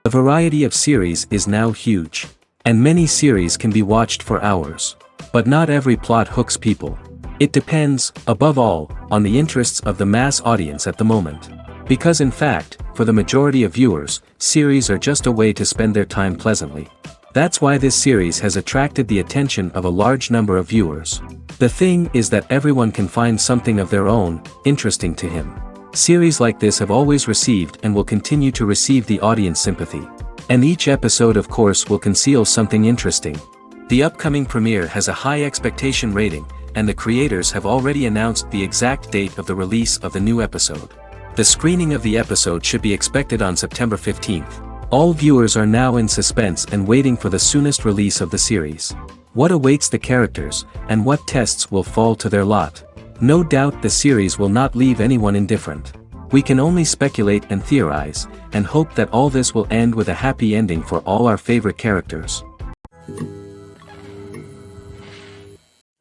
The variety of series is now huge. And many series can be watched for hours. But not every plot hooks people. It depends, above all, on the interests of the mass audience at the moment. Because in fact, for the majority of viewers, series are just a way to spend their time pleasantly. That's why this series has attracted the attention of a large number of viewers. The thing is that everyone can find something of their own, interesting to him. Series like this have always received and will continue to receive the audience sympathy. And each episode of course will conceal something interesting. The upcoming premiere has a high expectation rating, and the creators have already announced the exact date of the release of the new episode. The screening of the episode should be expected on September 15th. All viewers are now in suspense and waiting for the soonest release of the series. What awaits the characters, and what tests will fall to their lot? No doubt the series will not leave anyone indifferent. We can only speculate and theorize, and hope that all this will end with a happy ending for all our favorite characters.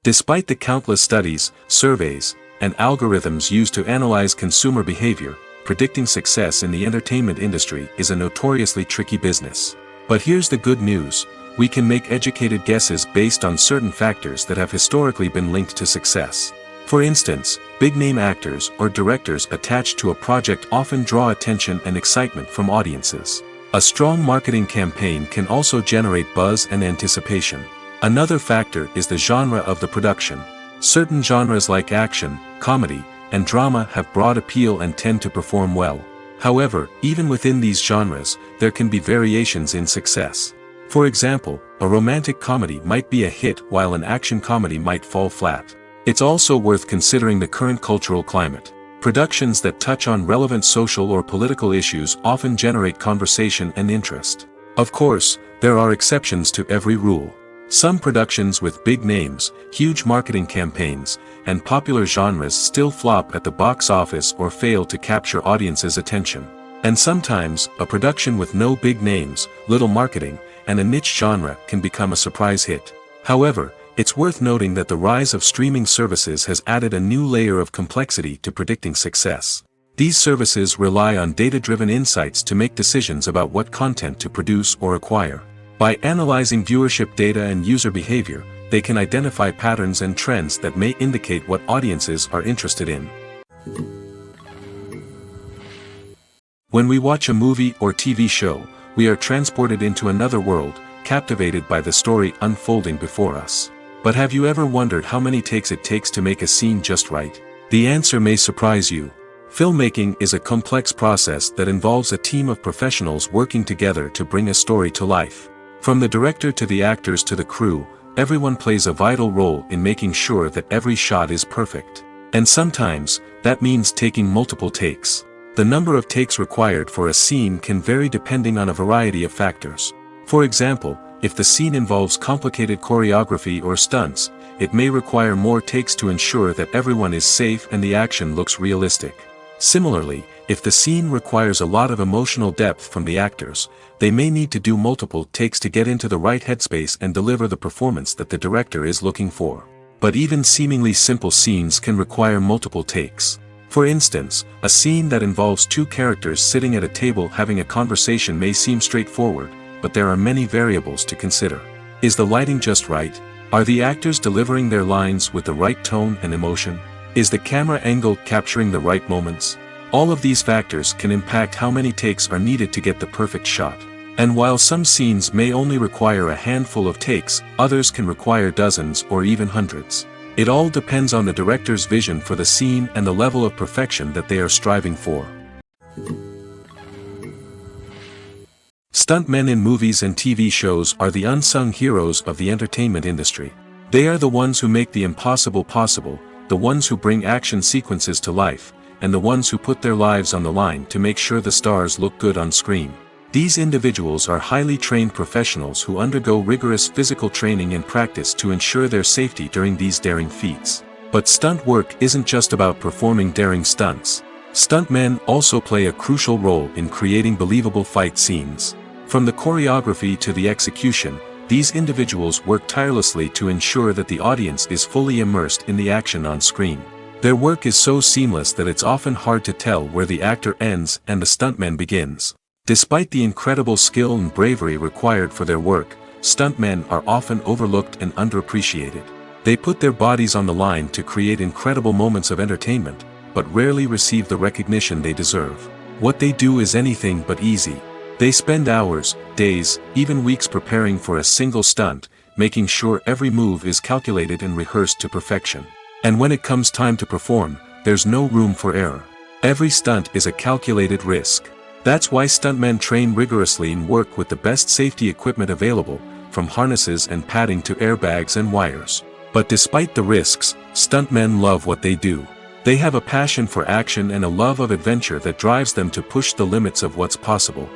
Despite the countless studies, surveys, and algorithms used to analyze consumer behavior, predicting success in the entertainment industry is a notoriously tricky business. But here's the good news: we can make educated guesses based on certain factors that have historically been linked to success. For instance, big-name actors or directors attached to a project often draw attention and excitement from audiences. A strong marketing campaign can also generate buzz and anticipation. Another factor is the genre of the production. Certain genres like action, comedy, and drama have broad appeal and tend to perform well. However, even within these genres, there can be variations in success. For example, a romantic comedy might be a hit while an action comedy might fall flat. It's also worth considering the current cultural climate. Productions that touch on relevant social or political issues often generate conversation and interest. Of course, there are exceptions to every rule. Some productions with big names, huge marketing campaigns, and popular genres still flop at the box office or fail to capture audiences' attention. And sometimes, a production with no big names, little marketing, and a niche genre can become a surprise hit. However, it's worth noting that the rise of streaming services has added a new layer of complexity to predicting success. These services rely on data-driven insights to make decisions about what content to produce or acquire. By analyzing viewership data and user behavior, they can identify patterns and trends that may indicate what audiences are interested in. When we watch a movie or TV show, we are transported into another world, captivated by the story unfolding before us. But have you ever wondered how many takes it takes to make a scene just right? The answer may surprise you. Filmmaking is a complex process that involves a team of professionals working together to bring a story to life. From the director to the actors to the crew, everyone plays a vital role in making sure that every shot is perfect. And sometimes, that means taking multiple takes. The number of takes required for a scene can vary depending on a variety of factors. For example, if the scene involves complicated choreography or stunts, it may require more takes to ensure that everyone is safe and the action looks realistic. Similarly, if the scene requires a lot of emotional depth from the actors, they may need to do multiple takes to get into the right headspace and deliver the performance that the director is looking for. But even seemingly simple scenes can require multiple takes. For instance, a scene that involves two characters sitting at a table having a conversation may seem straightforward, but there are many variables to consider. Is the lighting just right? Are the actors delivering their lines with the right tone and emotion? Is the camera angle capturing the right moments? All of these factors can impact how many takes are needed to get the perfect shot. And while some scenes may only require a handful of takes, others can require dozens or even hundreds. It all depends on the director's vision for the scene and the level of perfection that they are striving for. Stuntmen in movies and TV shows are the unsung heroes of the entertainment industry. They are the ones who make the impossible possible, the ones who bring action sequences to life, and the ones who put their lives on the line to make sure the stars look good on screen. These individuals are highly trained professionals who undergo rigorous physical training and practice to ensure their safety during these daring feats. But stunt work isn't just about performing daring stunts. Stuntmen also play a crucial role in creating believable fight scenes. From the choreography to the execution, these individuals work tirelessly to ensure that the audience is fully immersed in the action on screen. Their work is so seamless that it's often hard to tell where the actor ends and the stuntman begins. Despite the incredible skill and bravery required for their work, stuntmen are often overlooked and underappreciated. They put their bodies on the line to create incredible moments of entertainment, but rarely receive the recognition they deserve. What they do is anything but easy. They spend hours, days, even weeks preparing for a single stunt, making sure every move is calculated and rehearsed to perfection. And when it comes time to perform, there's no room for error. Every stunt is a calculated risk. That's why stuntmen train rigorously and work with the best safety equipment available, from harnesses and padding to airbags and wires. But despite the risks, stuntmen love what they do. They have a passion for action and a love of adventure that drives them to push the limits of what's possible.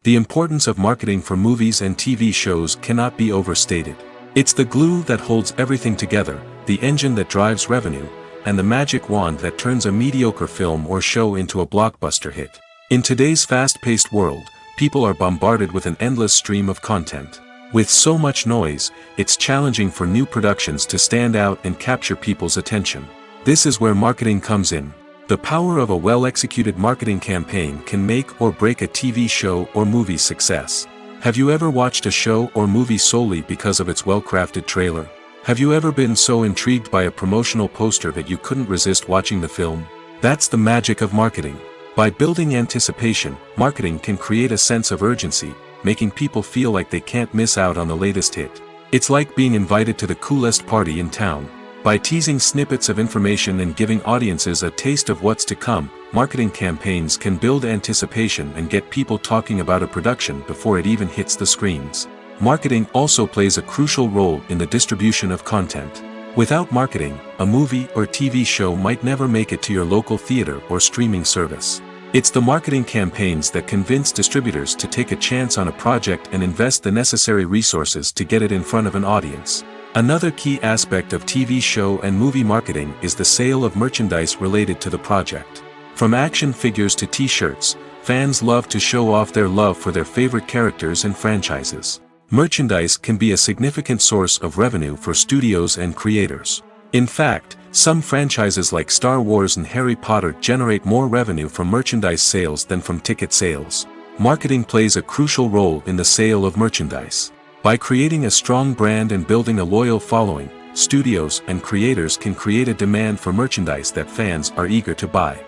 The importance of marketing for movies and TV shows cannot be overstated. It's the glue that holds everything together, the engine that drives revenue, and the magic wand that turns a mediocre film or show into a blockbuster hit. In today's fast-paced world, people are bombarded with an endless stream of content. With so much noise, it's challenging for new productions to stand out and capture people's attention. This is where marketing comes in. The power of a well-executed marketing campaign can make or break a TV show or movie's success. Have you ever watched a show or movie solely because of its well-crafted trailer? Have you ever been so intrigued by a promotional poster that you couldn't resist watching the film? That's the magic of marketing. By building anticipation, marketing can create a sense of urgency, making people feel like they can't miss out on the latest hit. It's like being invited to the coolest party in town. By teasing snippets of information and giving audiences a taste of what's to come, marketing campaigns can build anticipation and get people talking about a production before it even hits the screens. Marketing also plays a crucial role in the distribution of content. Without marketing, a movie or TV show might never make it to your local theater or streaming service. It's the marketing campaigns that convince distributors to take a chance on a project and invest the necessary resources to get it in front of an audience. Another key aspect of TV show and movie marketing is the sale of merchandise related to the project. From action figures to t-shirts, fans love to show off their love for their favorite characters and franchises. Merchandise can be a significant source of revenue for studios and creators. In fact, some franchises like Star Wars and Harry Potter generate more revenue from merchandise sales than from ticket sales. Marketing plays a crucial role in the sale of merchandise. By creating a strong brand and building a loyal following, studios and creators can create a demand for merchandise that fans are eager to buy.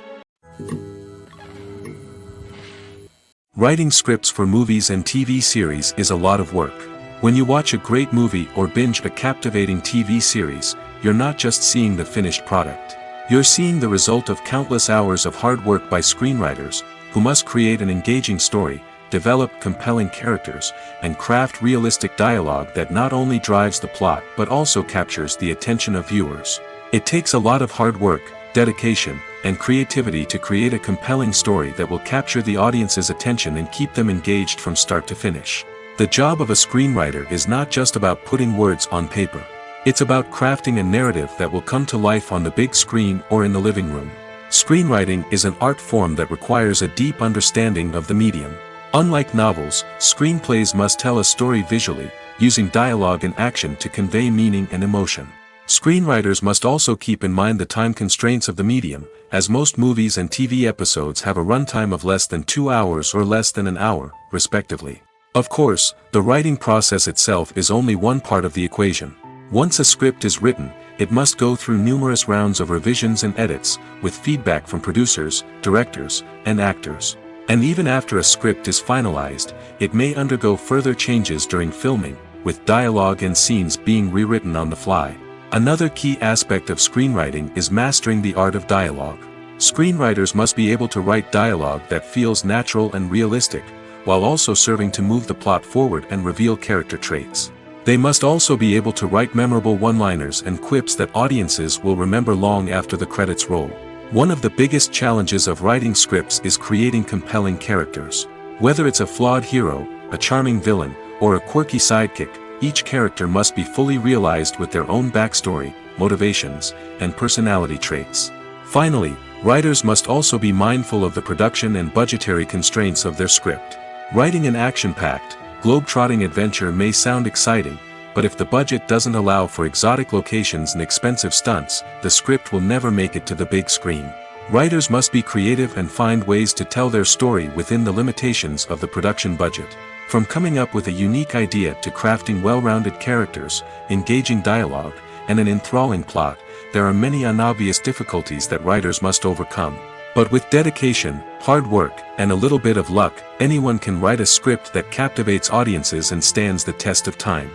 Writing scripts for movies and TV series is a lot of work. When you watch a great movie or binge a captivating TV series, you're not just seeing the finished product. You're seeing the result of countless hours of hard work by screenwriters, who must create an engaging story, develop compelling characters, and craft realistic dialogue that not only drives the plot but also captures the attention of viewers. It takes a lot of hard work, dedication, and creativity to create a compelling story that will capture the audience's attention and keep them engaged from start to finish. The job of a screenwriter is not just about putting words on paper. It's about crafting a narrative that will come to life on the big screen or in the living room. Screenwriting is an art form that requires a deep understanding of the medium. Unlike novels, screenplays must tell a story visually, using dialogue and action to convey meaning and emotion. Screenwriters must also keep in mind the time constraints of the medium, as most movies and TV episodes have a runtime of less than 2 hours or less than an hour, respectively. Of course, the writing process itself is only one part of the equation. Once a script is written, it must go through numerous rounds of revisions and edits, with feedback from producers, directors, and actors. And even after a script is finalized, it may undergo further changes during filming, with dialogue and scenes being rewritten on the fly. Another key aspect of screenwriting is mastering the art of dialogue. Screenwriters must be able to write dialogue that feels natural and realistic, while also serving to move the plot forward and reveal character traits. They must also be able to write memorable one-liners and quips that audiences will remember long after the credits roll. One of the biggest challenges of writing scripts is creating compelling characters. Whether it's a flawed hero, a charming villain, or a quirky sidekick, each character must be fully realized with their own backstory, motivations, and personality traits. Finally, writers must also be mindful of the production and budgetary constraints of their script. Writing an action-packed, globe-trotting adventure may sound exciting, but if the budget doesn't allow for exotic locations and expensive stunts, the script will never make it to the big screen. Writers must be creative and find ways to tell their story within the limitations of the production budget. From coming up with a unique idea to crafting well-rounded characters, engaging dialogue, and an enthralling plot, there are many unobvious difficulties that writers must overcome. But with dedication, hard work, and a little bit of luck, anyone can write a script that captivates audiences and stands the test of time.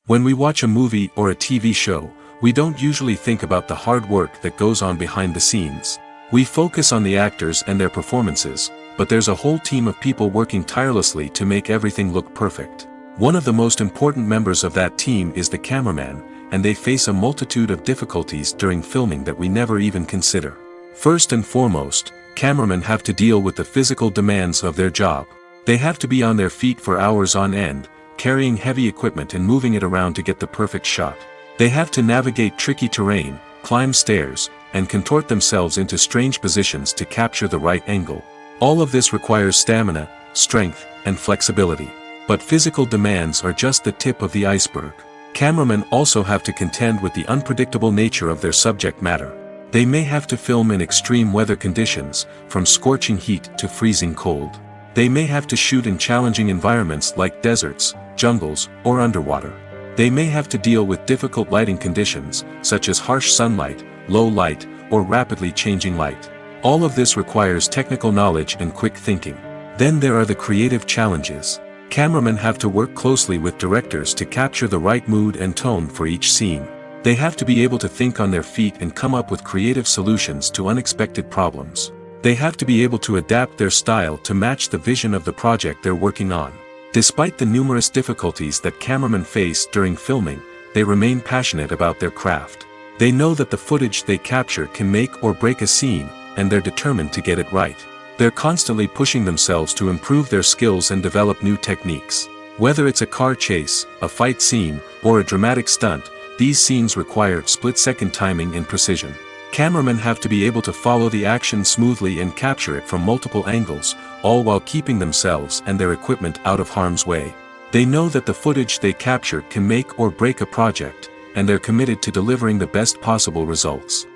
When we watch a movie or a TV show, we don't usually think about the hard work that goes on behind the scenes. We focus on the actors and their performances, but there's a whole team of people working tirelessly to make everything look perfect. One of the most important members of that team is the cameraman, and they face a multitude of difficulties during filming that we never even consider. First and foremost, cameramen have to deal with the physical demands of their job. They have to be on their feet for hours on end, carrying heavy equipment and moving it around to get the perfect shot. They have to navigate tricky terrain, climb stairs, and contort themselves into strange positions to capture the right angle. All of this requires stamina, strength, and flexibility. But physical demands are just the tip of the iceberg. Cameramen also have to contend with the unpredictable nature of their subject matter. They may have to film in extreme weather conditions, from scorching heat to freezing cold. They may have to shoot in challenging environments like deserts, jungles, or underwater. They may have to deal with difficult lighting conditions, such as harsh sunlight, low light, or rapidly changing light. All of this requires technical knowledge and quick thinking. Then there are the creative challenges. Cameramen have to work closely with directors to capture the right mood and tone for each scene. They have to be able to think on their feet and come up with creative solutions to unexpected problems. They have to be able to adapt their style to match the vision of the project they're working on. Despite the numerous difficulties that cameramen face during filming, they remain passionate about their craft. They know that the footage they capture can make or break a scene, and they're determined to get it right. They're constantly pushing themselves to improve their skills and develop new techniques. Whether it's a car chase, a fight scene, or a dramatic stunt, these scenes require split-second timing and precision. Cameramen have to be able to follow the action smoothly and capture it from multiple angles, all while keeping themselves and their equipment out of harm's way. They know that the footage they capture can make or break a project, and they're committed to delivering the best possible results.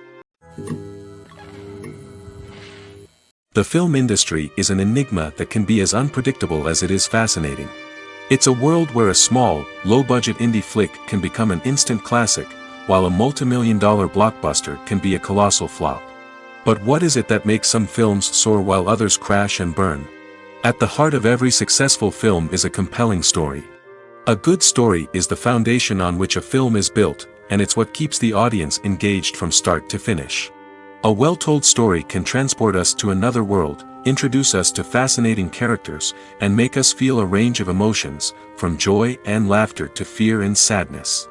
The film industry is an enigma that can be as unpredictable as it is fascinating. It's a world where a small, low-budget indie flick can become an instant classic, while a multi-million-dollar blockbuster can be a colossal flop. But what is it that makes some films soar while others crash and burn? At the heart of every successful film is a compelling story. A good story is the foundation on which a film is built, and it's what keeps the audience engaged from start to finish. A well-told story can transport us to another world, introduce us to fascinating characters, and make us feel a range of emotions, from joy and laughter to fear and sadness.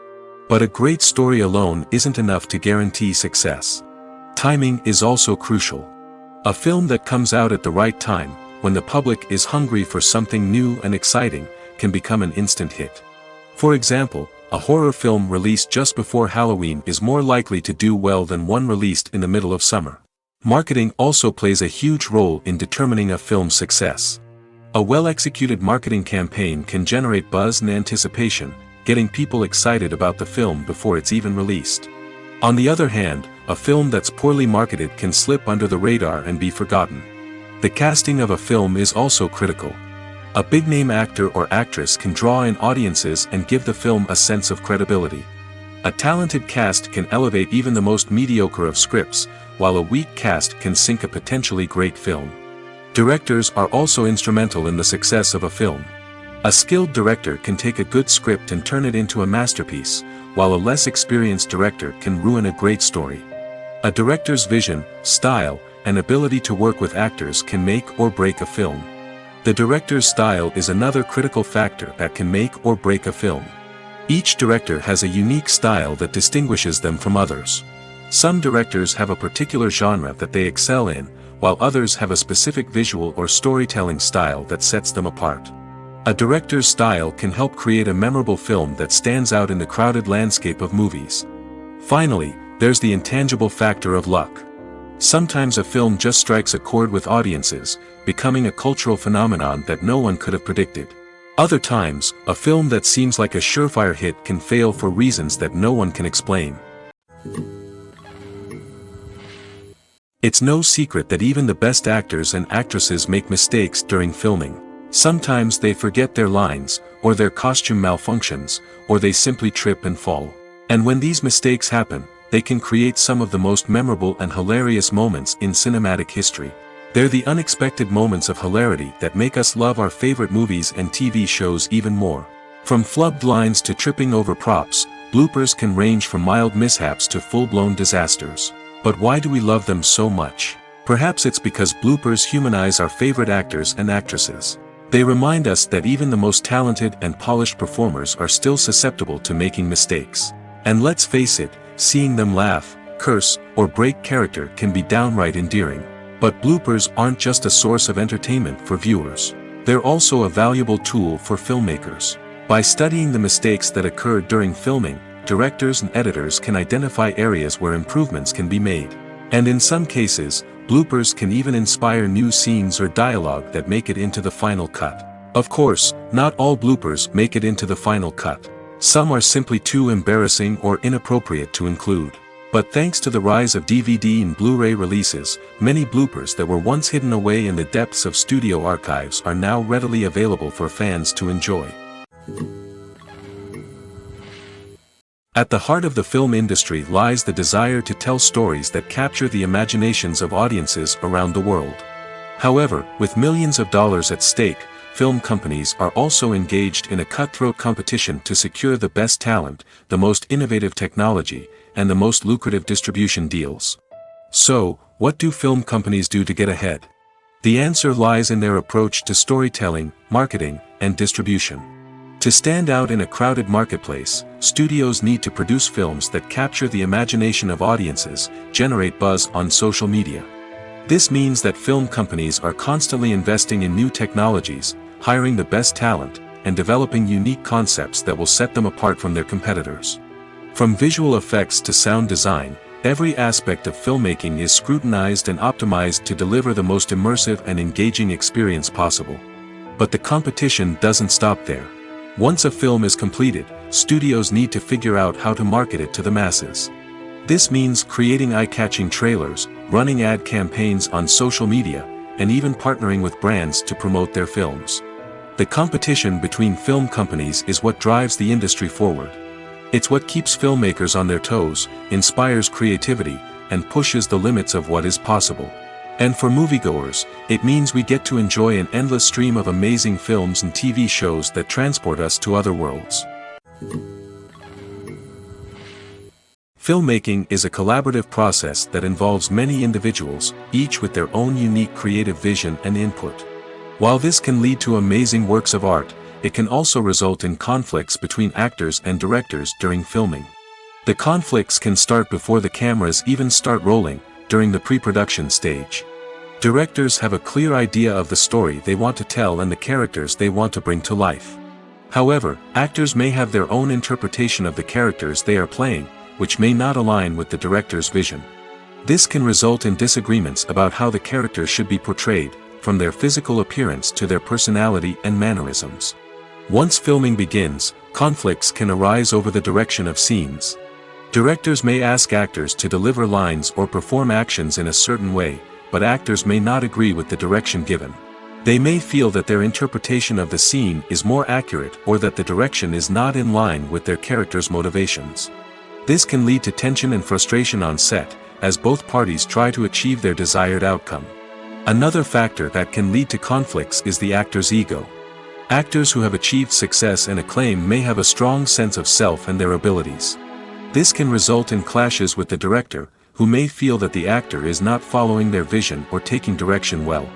But a great story alone isn't enough to guarantee success. Timing is also crucial. A film that comes out at the right time, when the public is hungry for something new and exciting, can become an instant hit. For example, a horror film released just before Halloween is more likely to do well than one released in the middle of summer. Marketing also plays a huge role in determining a film's success. A well-executed marketing campaign can generate buzz and anticipation, getting people excited about the film before it's even released. On the other hand, a film that's poorly marketed can slip under the radar and be forgotten. The casting of a film is also critical. A big-name actor or actress can draw in audiences and give the film a sense of credibility. A talented cast can elevate even the most mediocre of scripts, while a weak cast can sink a potentially great film. Directors are also instrumental in the success of a film. A skilled director can take a good script and turn it into a masterpiece, while a less experienced director can ruin a great story. A director's vision, style, and ability to work with actors can make or break a film. The director's style is another critical factor that can make or break a film. Each director has a unique style that distinguishes them from others. Some directors have a particular genre that they excel in, while others have a specific visual or storytelling style that sets them apart. A director's style can help create a memorable film that stands out in the crowded landscape of movies. Finally, there's the intangible factor of luck. Sometimes a film just strikes a chord with audiences, becoming a cultural phenomenon that no one could have predicted. Other times, a film that seems like a surefire hit can fail for reasons that no one can explain. It's no secret that even the best actors and actresses make mistakes during filming. Sometimes they forget their lines, or their costume malfunctions, or they simply trip and fall. And when these mistakes happen, they can create some of the most memorable and hilarious moments in cinematic history. They're the unexpected moments of hilarity that make us love our favorite movies and TV shows even more. From flubbed lines to tripping over props, bloopers can range from mild mishaps to full-blown disasters. But why do we love them so much? Perhaps it's because bloopers humanize our favorite actors and actresses. They remind us that even the most talented and polished performers are still susceptible to making mistakes. And let's face it, seeing them laugh, curse, or break character can be downright endearing. But bloopers aren't just a source of entertainment for viewers. They're also a valuable tool for filmmakers. By studying the mistakes that occurred during filming, directors and editors can identify areas where improvements can be made. And in some cases, bloopers can even inspire new scenes or dialogue that make it into the final cut. Of course, not all bloopers make it into the final cut. Some are simply too embarrassing or inappropriate to include. But thanks to the rise of DVD and Blu-ray releases, many bloopers that were once hidden away in the depths of studio archives are now readily available for fans to enjoy. At the heart of the film industry lies the desire to tell stories that capture the imaginations of audiences around the world. However, with millions of dollars at stake, film companies are also engaged in a cutthroat competition to secure the best talent, the most innovative technology, and the most lucrative distribution deals. So, what do film companies do to get ahead? The answer lies in their approach to storytelling, marketing, and distribution. To stand out in a crowded marketplace, studios need to produce films that capture the imagination of audiences, generate buzz on social media. This means that film companies are constantly investing in new technologies, hiring the best talent, and developing unique concepts that will set them apart from their competitors. From visual effects to sound design, every aspect of filmmaking is scrutinized and optimized to deliver the most immersive and engaging experience possible. But the competition doesn't stop there. Once a film is completed, studios need to figure out how to market it to the masses. This means creating eye-catching trailers, running ad campaigns on social media, and even partnering with brands to promote their films. The competition between film companies is what drives the industry forward. It's what keeps filmmakers on their toes, inspires creativity, and pushes the limits of what is possible. And for moviegoers, it means we get to enjoy an endless stream of amazing films and TV shows that transport us to other worlds. Filmmaking is a collaborative process that involves many individuals, each with their own unique creative vision and input. While this can lead to amazing works of art, it can also result in conflicts between actors and directors during filming. The conflicts can start before the cameras even start rolling, during the pre-production stage. Directors have a clear idea of the story they want to tell and the characters they want to bring to life. However, actors may have their own interpretation of the characters they are playing, which may not align with the director's vision. This can result in disagreements about how the characters should be portrayed, from their physical appearance to their personality and mannerisms. Once filming begins, conflicts can arise over the direction of scenes. Directors may ask actors to deliver lines or perform actions in a certain way, but actors may not agree with the direction given. They may feel that their interpretation of the scene is more accurate or that the direction is not in line with their character's motivations. This can lead to tension and frustration on set, as both parties try to achieve their desired outcome. Another factor that can lead to conflicts is the actor's ego. Actors who have achieved success and acclaim may have a strong sense of self and their abilities. This can result in clashes with the director, who may feel that the actor is not following their vision or taking direction well.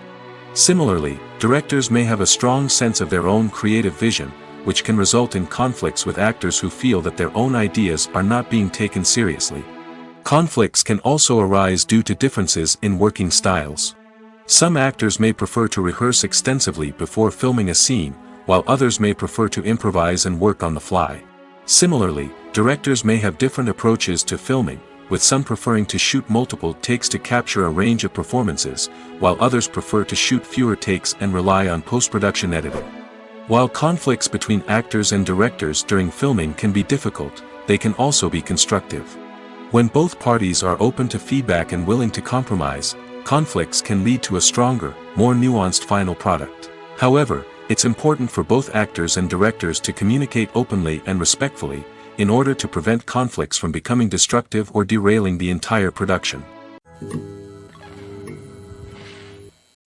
Similarly, directors may have a strong sense of their own creative vision, which can result in conflicts with actors who feel that their own ideas are not being taken seriously. Conflicts can also arise due to differences in working styles. Some actors may prefer to rehearse extensively before filming a scene, while others may prefer to improvise and work on the fly. Similarly, directors may have different approaches to filming, with some preferring to shoot multiple takes to capture a range of performances, while others prefer to shoot fewer takes and rely on post-production editing. While conflicts between actors and directors during filming can be difficult, they can also be constructive. When both parties are open to feedback and willing to compromise, conflicts can lead to a stronger, more nuanced final product. However, it's important for both actors and directors to communicate openly and respectfully, in order to prevent conflicts from becoming destructive or derailing the entire production.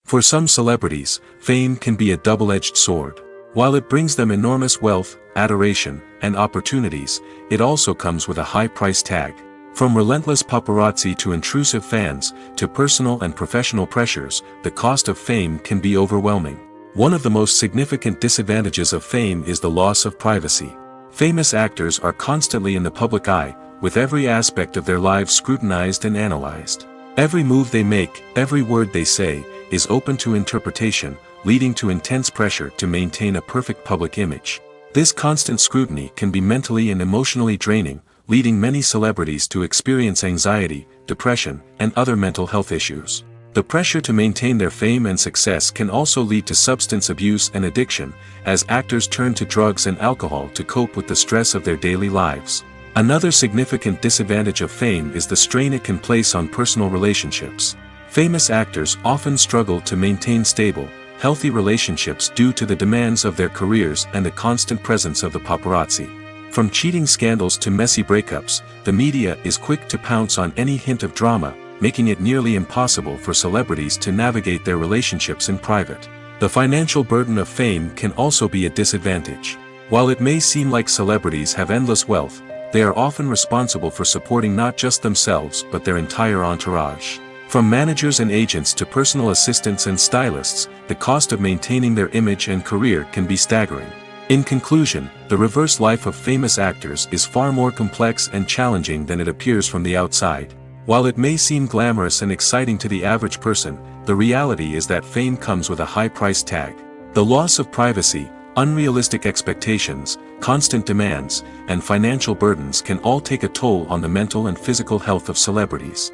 For some celebrities, fame can be a double-edged sword. While it brings them enormous wealth, adoration, and opportunities, it also comes with a high price tag. From relentless paparazzi to intrusive fans, to personal and professional pressures, the cost of fame can be overwhelming. One of the most significant disadvantages of fame is the loss of privacy. Famous actors are constantly in the public eye, with every aspect of their lives scrutinized and analyzed. Every move they make, every word they say, is open to interpretation, leading to intense pressure to maintain a perfect public image. This constant scrutiny can be mentally and emotionally draining, leading many celebrities to experience anxiety, depression, and other mental health issues. The pressure to maintain their fame and success can also lead to substance abuse and addiction, as actors turn to drugs and alcohol to cope with the stress of their daily lives. Another significant disadvantage of fame is the strain it can place on personal relationships. Famous actors often struggle to maintain stable, healthy relationships due to the demands of their careers and the constant presence of the paparazzi. From cheating scandals to messy breakups, the media is quick to pounce on any hint of drama, making it nearly impossible for celebrities to navigate their relationships in private. The financial burden of fame can also be a disadvantage. While it may seem like celebrities have endless wealth, they are often responsible for supporting not just themselves but their entire entourage. From managers and agents to personal assistants and stylists, the cost of maintaining their image and career can be staggering. In conclusion, the reverse life of famous actors is far more complex and challenging than it appears from the outside. While it may seem glamorous and exciting to the average person, the reality is that fame comes with a high price tag. The loss of privacy, unrealistic expectations, constant demands, and financial burdens can all take a toll on the mental and physical health of celebrities.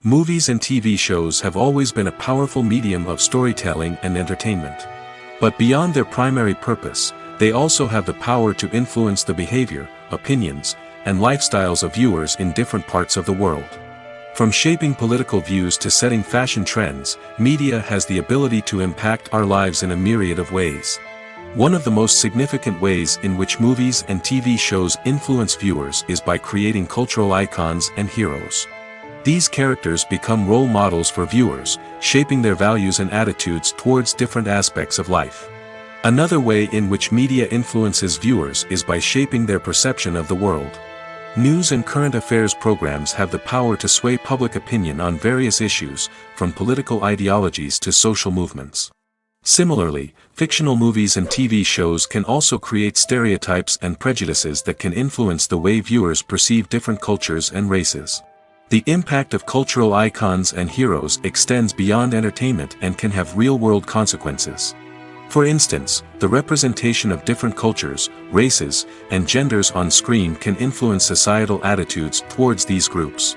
Movies and TV shows have always been a powerful medium of storytelling and entertainment. But beyond their primary purpose, they also have the power to influence the behavior, opinions, and lifestyles of viewers in different parts of the world. From shaping political views to setting fashion trends, media has the ability to impact our lives in a myriad of ways. One of the most significant ways in which movies and TV shows influence viewers is by creating cultural icons and heroes. These characters become role models for viewers, shaping their values and attitudes towards different aspects of life. Another way in which media influences viewers is by shaping their perception of the world. News and current affairs programs have the power to sway public opinion on various issues, from political ideologies to social movements. Similarly, fictional movies and TV shows can also create stereotypes and prejudices that can influence the way viewers perceive different cultures and races. The impact of cultural icons and heroes extends beyond entertainment and can have real-world consequences. For instance, the representation of different cultures, races, and genders on screen can influence societal attitudes towards these groups.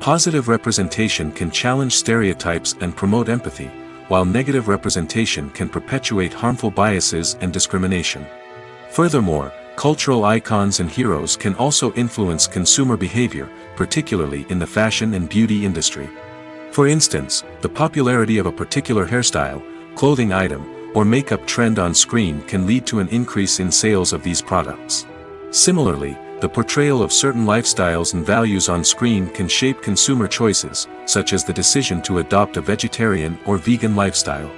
Positive representation can challenge stereotypes and promote empathy, while negative representation can perpetuate harmful biases and discrimination. Furthermore, cultural icons and heroes can also influence consumer behavior, particularly in the fashion and beauty industry. For instance, the popularity of a particular hairstyle, clothing item, or makeup trend on screen can lead to an increase in sales of these products. Similarly, the portrayal of certain lifestyles and values on screen can shape consumer choices, such as the decision to adopt a vegetarian or vegan lifestyle.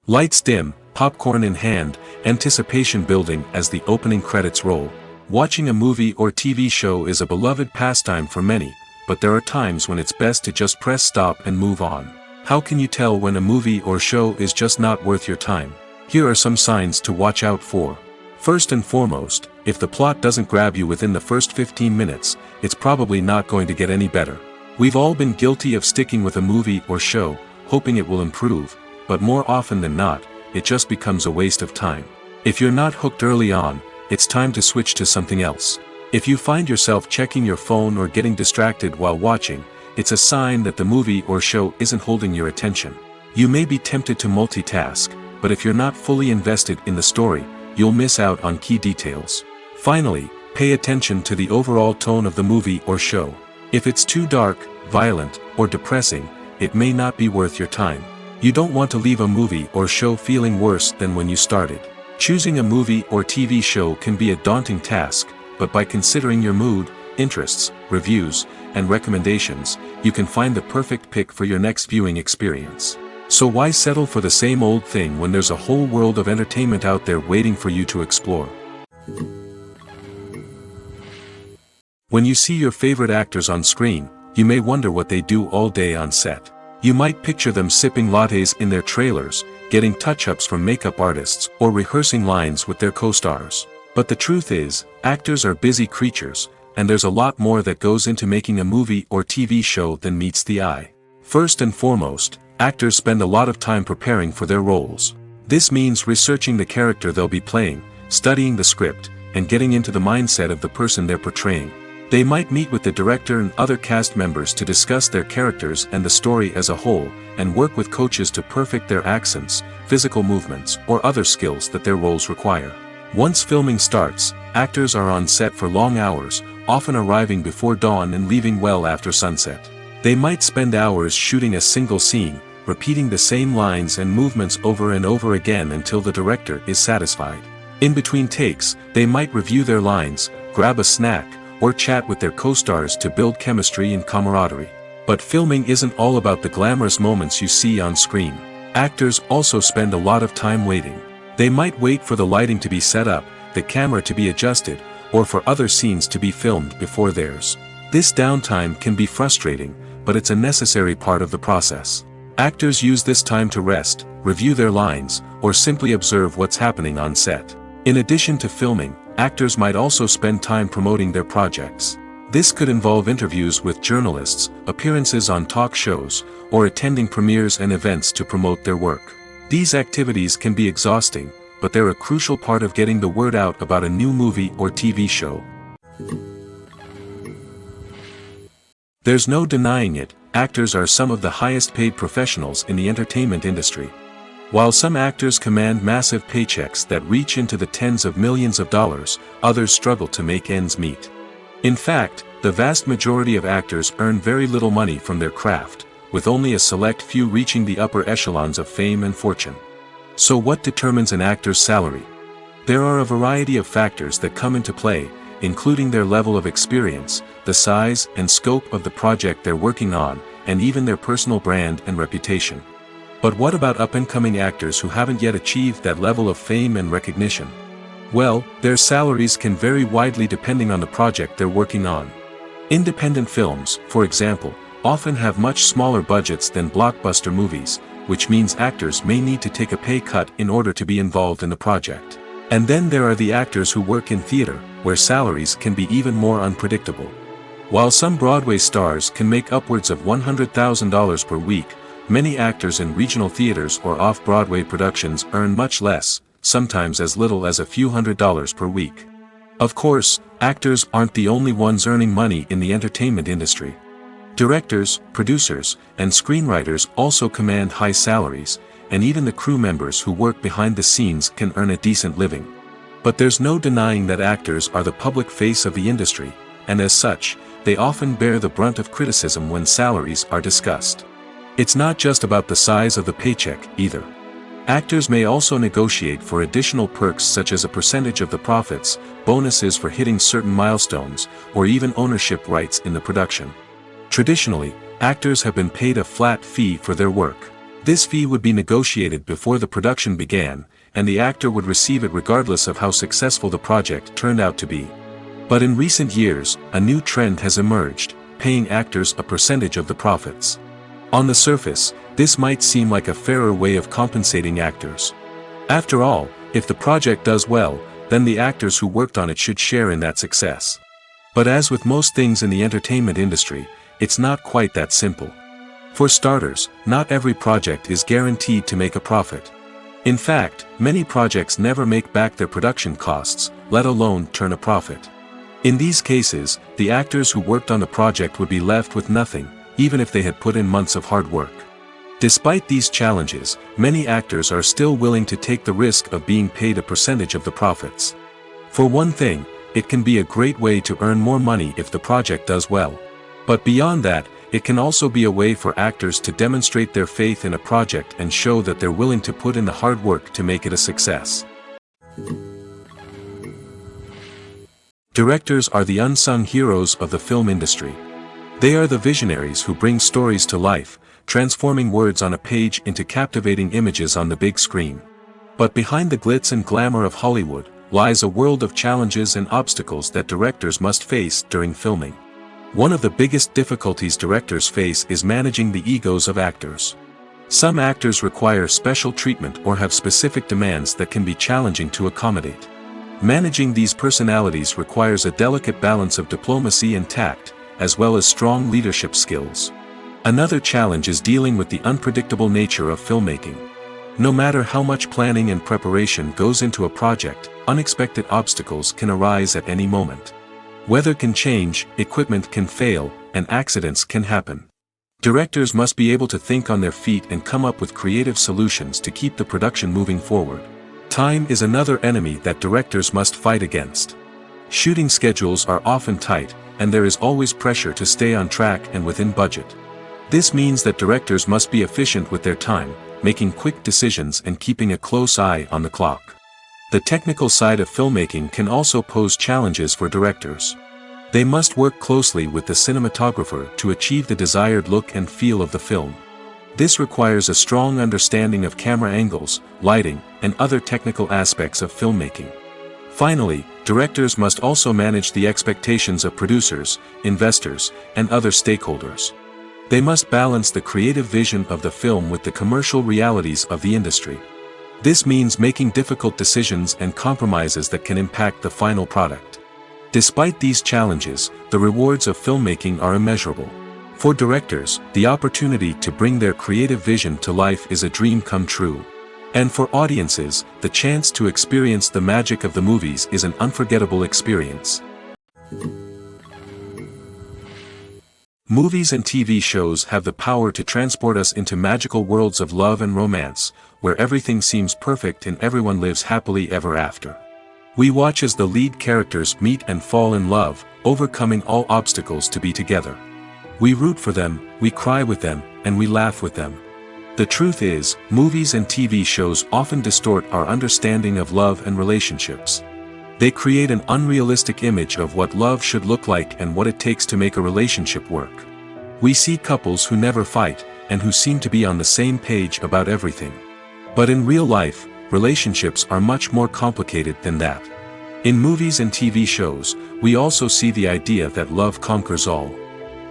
Lights dim, popcorn in hand, anticipation building as the opening credits roll. Watching a movie or TV show is a beloved pastime for many, but there are times when it's best to just press stop and move on. How can you tell when a movie or show is just not worth your time? Here are some signs to watch out for. First and foremost, if the plot doesn't grab you within the first 15 minutes, it's probably not going to get any better. We've all been guilty of sticking with a movie or show, hoping it will improve, but more often than not, it just becomes a waste of time. If you're not hooked early on, it's time to switch to something else. If you find yourself checking your phone or getting distracted while watching, it's a sign that the movie or show isn't holding your attention. You may be tempted to multitask, but if you're not fully invested in the story, you'll miss out on key details. Finally, pay attention to the overall tone of the movie or show. If it's too dark, violent, or depressing, it may not be worth your time. You don't want to leave a movie or show feeling worse than when you started. Choosing a movie or TV show can be a daunting task, but by considering your mood, interests, reviews, and recommendations, you can find the perfect pick for your next viewing experience. So why settle for the same old thing when there's a whole world of entertainment out there waiting for you to explore? When you see your favorite actors on screen, you may wonder what they do all day on set. You might picture them sipping lattes in their trailers, getting touch-ups from makeup artists, or rehearsing lines with their co-stars. But the truth is, actors are busy creatures, and there's a lot more that goes into making a movie or TV show than meets the eye. First and foremost, actors spend a lot of time preparing for their roles. This means researching the character they'll be playing, studying the script, and getting into the mindset of the person they're portraying. They might meet with the director and other cast members to discuss their characters and the story as a whole, and work with coaches to perfect their accents, physical movements, or other skills that their roles require. Once filming starts, actors are on set for long hours, often arriving before dawn and leaving well after sunset. They might spend hours shooting a single scene, repeating the same lines and movements over and over again until the director is satisfied. In between takes, they might review their lines, grab a snack, or chat with their co-stars to build chemistry and camaraderie. But filming isn't all about the glamorous moments you see on screen. Actors also spend a lot of time waiting. They might wait for the lighting to be set up, the camera to be adjusted, or for other scenes to be filmed before theirs. This downtime can be frustrating, but it's a necessary part of the process. Actors use this time to rest, review their lines, or simply observe what's happening on set. In addition to filming, actors might also spend time promoting their projects. This could involve interviews with journalists, appearances on talk shows, or attending premieres and events to promote their work. These activities can be exhausting, but they're a crucial part of getting the word out about a new movie or TV show. There's no denying it, actors are some of the highest paid professionals in the entertainment industry. While some actors command massive paychecks that reach into the tens of millions of dollars, others struggle to make ends meet. In fact, the vast majority of actors earn very little money from their craft, with only a select few reaching the upper echelons of fame and fortune. So what determines an actor's salary? There are a variety of factors that come into play, including their level of experience, the size and scope of the project they're working on, and even their personal brand and reputation. But what about up-and-coming actors who haven't yet achieved that level of fame and recognition? Well, their salaries can vary widely depending on the project they're working on. Independent films, for example, often have much smaller budgets than blockbuster movies, which means actors may need to take a pay cut in order to be involved in the project. And then there are the actors who work in theater, where salaries can be even more unpredictable. While some Broadway stars can make upwards of $100,000 per week, many actors in regional theaters or off-Broadway productions earn much less, sometimes as little as a few $100s per week. Of course, actors aren't the only ones earning money in the entertainment industry. Directors, producers, and screenwriters also command high salaries, and even the crew members who work behind the scenes can earn a decent living. But there's no denying that actors are the public face of the industry, and as such, they often bear the brunt of criticism when salaries are discussed. It's not just about the size of the paycheck, either. Actors may also negotiate for additional perks such as a percentage of the profits, bonuses for hitting certain milestones, or even ownership rights in the production. Traditionally, actors have been paid a flat fee for their work. This fee would be negotiated before the production began, and the actor would receive it regardless of how successful the project turned out to be. But in recent years, a new trend has emerged, paying actors a percentage of the profits. On the surface, this might seem like a fairer way of compensating actors. After all, if the project does well, then the actors who worked on it should share in that success. But as with most things in the entertainment industry, it's not quite that simple. For starters, not every project is guaranteed to make a profit. In fact, many projects never make back their production costs, let alone turn a profit. In these cases, the actors who worked on the project would be left with nothing, even if they had put in months of hard work. Despite these challenges, many actors are still willing to take the risk of being paid a percentage of the profits. For one thing, it can be a great way to earn more money if the project does well. But beyond that, it can also be a way for actors to demonstrate their faith in a project and show that they're willing to put in the hard work to make it a success. Directors are the unsung heroes of the film industry. They are the visionaries who bring stories to life, transforming words on a page into captivating images on the big screen. But behind the glitz and glamour of Hollywood lies a world of challenges and obstacles that directors must face during filming. One of the biggest difficulties directors face is managing the egos of actors. Some actors require special treatment or have specific demands that can be challenging to accommodate. Managing these personalities requires a delicate balance of diplomacy and tact, as well as strong leadership skills. Another challenge is dealing with the unpredictable nature of filmmaking. No matter how much planning and preparation goes into a project, unexpected obstacles can arise at any moment. Weather can change, equipment can fail, and accidents can happen. Directors must be able to think on their feet and come up with creative solutions to keep the production moving forward. Time is another enemy that directors must fight against. Shooting schedules are often tight, and there is always pressure to stay on track and within budget. This means that directors must be efficient with their time, making quick decisions and keeping a close eye on the clock. The technical side of filmmaking can also pose challenges for directors. They must work closely with the cinematographer to achieve the desired look and feel of the film. This requires a strong understanding of camera angles, lighting, and other technical aspects of filmmaking. Finally, directors must also manage the expectations of producers, investors, and other stakeholders. They must balance the creative vision of the film with the commercial realities of the industry. This means making difficult decisions and compromises that can impact the final product. Despite these challenges, the rewards of filmmaking are immeasurable. For directors, the opportunity to bring their creative vision to life is a dream come true. And for audiences, the chance to experience the magic of the movies is an unforgettable experience. Movies and TV shows have the power to transport us into magical worlds of love and romance, where everything seems perfect and everyone lives happily ever after. We watch as the lead characters meet and fall in love, overcoming all obstacles to be together. We root for them, we cry with them, and we laugh with them. The truth is, movies and TV shows often distort our understanding of love and relationships. They create an unrealistic image of what love should look like and what it takes to make a relationship work. We see couples who never fight, and who seem to be on the same page about everything. But in real life, relationships are much more complicated than that. In movies and TV shows, we also see the idea that love conquers all.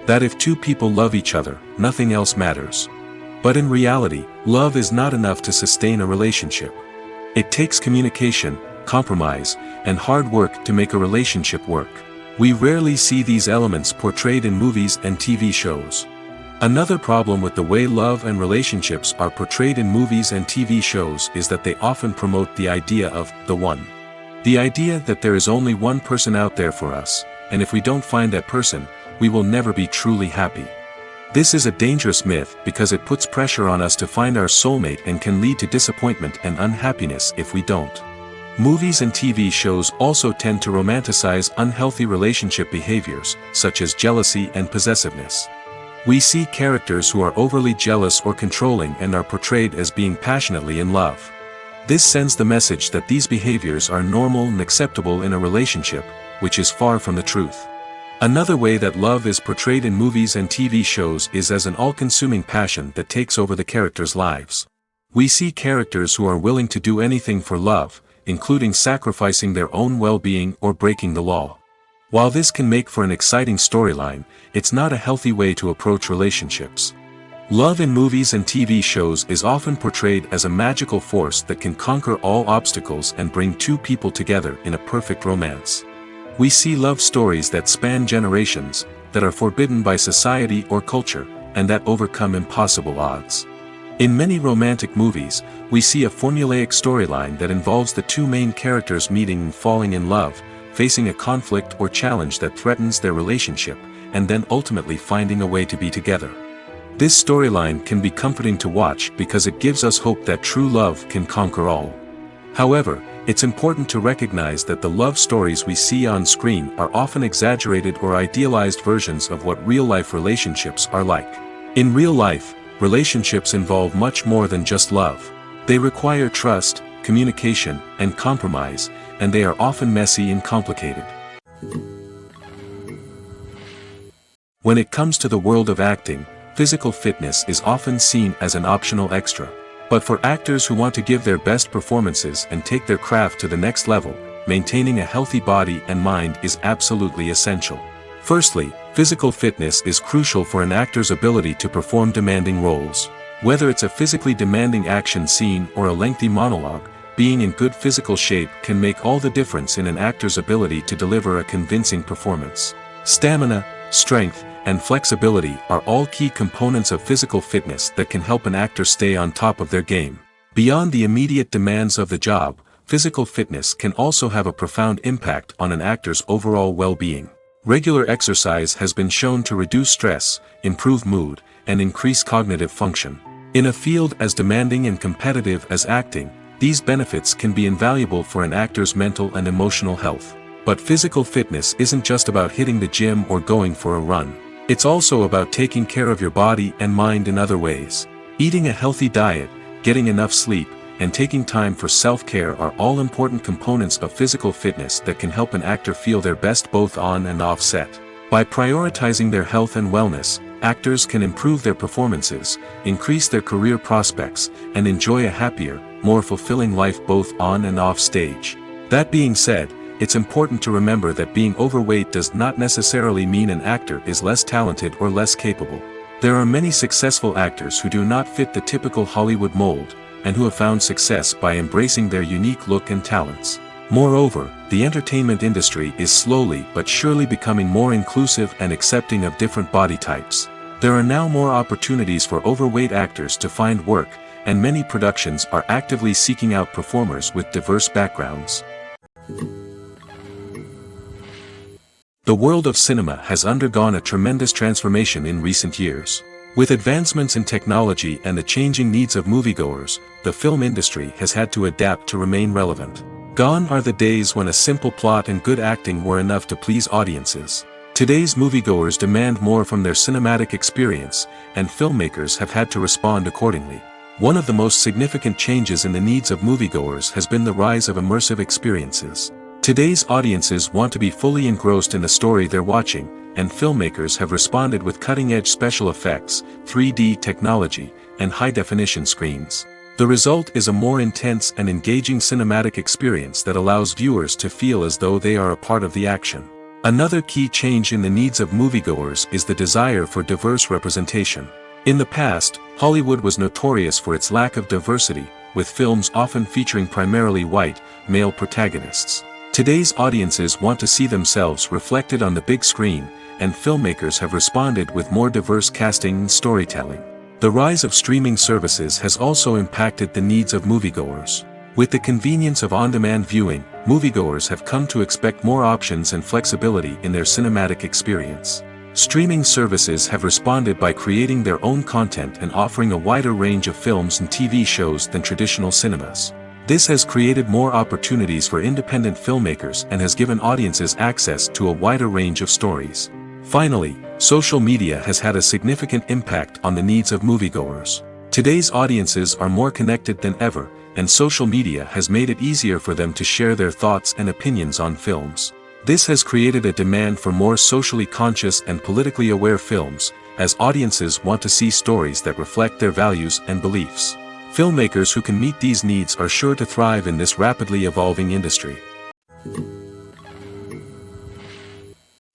That if two people love each other, nothing else matters. But in reality, love is not enough to sustain a relationship. It takes communication, compromise, and hard work to make a relationship work. We rarely see these elements portrayed in movies and TV shows. Another problem with the way love and relationships are portrayed in movies and TV shows is that they often promote the idea of the one. The idea that there is only one person out there for us, and if we don't find that person, we will never be truly happy. This is a dangerous myth because it puts pressure on us to find our soulmate and can lead to disappointment and unhappiness if we don't. Movies and TV shows also tend to romanticize unhealthy relationship behaviors, such as jealousy and possessiveness. We see characters who are overly jealous or controlling and are portrayed as being passionately in love. This sends the message that these behaviors are normal and acceptable in a relationship, which is far from the truth. Another way that love is portrayed in movies and TV shows is as an all-consuming passion that takes over the characters' lives. We see characters who are willing to do anything for love, including sacrificing their own well-being or breaking the law. While this can make for an exciting storyline, it's not a healthy way to approach relationships. Love in movies and TV shows is often portrayed as a magical force that can conquer all obstacles and bring two people together in a perfect romance. We see love stories that span generations, that are forbidden by society or culture, and that overcome impossible odds. In many romantic movies, we see a formulaic storyline that involves the two main characters meeting and falling in love, facing a conflict or challenge that threatens their relationship, and then ultimately finding a way to be together. This storyline can be comforting to watch because it gives us hope that true love can conquer all. However, it's important to recognize that the love stories we see on screen are often exaggerated or idealized versions of what real-life relationships are like. In real life, relationships involve much more than just love. They require trust, communication, and compromise, and they are often messy and complicated. When it comes to the world of acting, physical fitness is often seen as an optional extra. But for actors who want to give their best performances and take their craft to the next level, maintaining a healthy body and mind is absolutely essential. Firstly, physical fitness is crucial for an actor's ability to perform demanding roles. Whether it's a physically demanding action scene or a lengthy monologue, being in good physical shape can make all the difference in an actor's ability to deliver a convincing performance. Stamina, strength, and flexibility are all key components of physical fitness that can help an actor stay on top of their game. Beyond the immediate demands of the job, physical fitness can also have a profound impact on an actor's overall well-being. Regular exercise has been shown to reduce stress, improve mood, and increase cognitive function. In a field as demanding and competitive as acting, these benefits can be invaluable for an actor's mental and emotional health. But physical fitness isn't just about hitting the gym or going for a run. It's also about taking care of your body and mind in other ways. Eating a healthy diet, getting enough sleep, and taking time for self-care are all important components of physical fitness that can help an actor feel their best both on and off set. By prioritizing their health and wellness, actors can improve their performances, increase their career prospects, and enjoy a happier, more fulfilling life both on and off stage. That being said, it's important to remember that being overweight does not necessarily mean an actor is less talented or less capable. There are many successful actors who do not fit the typical Hollywood mold, and who have found success by embracing their unique look and talents. Moreover, the entertainment industry is slowly but surely becoming more inclusive and accepting of different body types. There are now more opportunities for overweight actors to find work, and many productions are actively seeking out performers with diverse backgrounds. The world of cinema has undergone a tremendous transformation in recent years. With advancements in technology and the changing needs of moviegoers, the film industry has had to adapt to remain relevant. Gone are the days when a simple plot and good acting were enough to please audiences. Today's moviegoers demand more from their cinematic experience, and filmmakers have had to respond accordingly. One of the most significant changes in the needs of moviegoers has been the rise of immersive experiences. Today's audiences want to be fully engrossed in the story they're watching, and filmmakers have responded with cutting-edge special effects, 3D technology, and high-definition screens. The result is a more intense and engaging cinematic experience that allows viewers to feel as though they are a part of the action. Another key change in the needs of moviegoers is the desire for diverse representation. In the past, Hollywood was notorious for its lack of diversity, with films often featuring primarily white, male protagonists. Today's audiences want to see themselves reflected on the big screen, and filmmakers have responded with more diverse casting and storytelling. The rise of streaming services has also impacted the needs of moviegoers. With the convenience of on-demand viewing, moviegoers have come to expect more options and flexibility in their cinematic experience. Streaming services have responded by creating their own content and offering a wider range of films and TV shows than traditional cinemas. This has created more opportunities for independent filmmakers and has given audiences access to a wider range of stories. Finally, social media has had a significant impact on the needs of moviegoers. Today's audiences are more connected than ever, and social media has made it easier for them to share their thoughts and opinions on films. This has created a demand for more socially conscious and politically aware films, as audiences want to see stories that reflect their values and beliefs. Filmmakers who can meet these needs are sure to thrive in this rapidly evolving industry.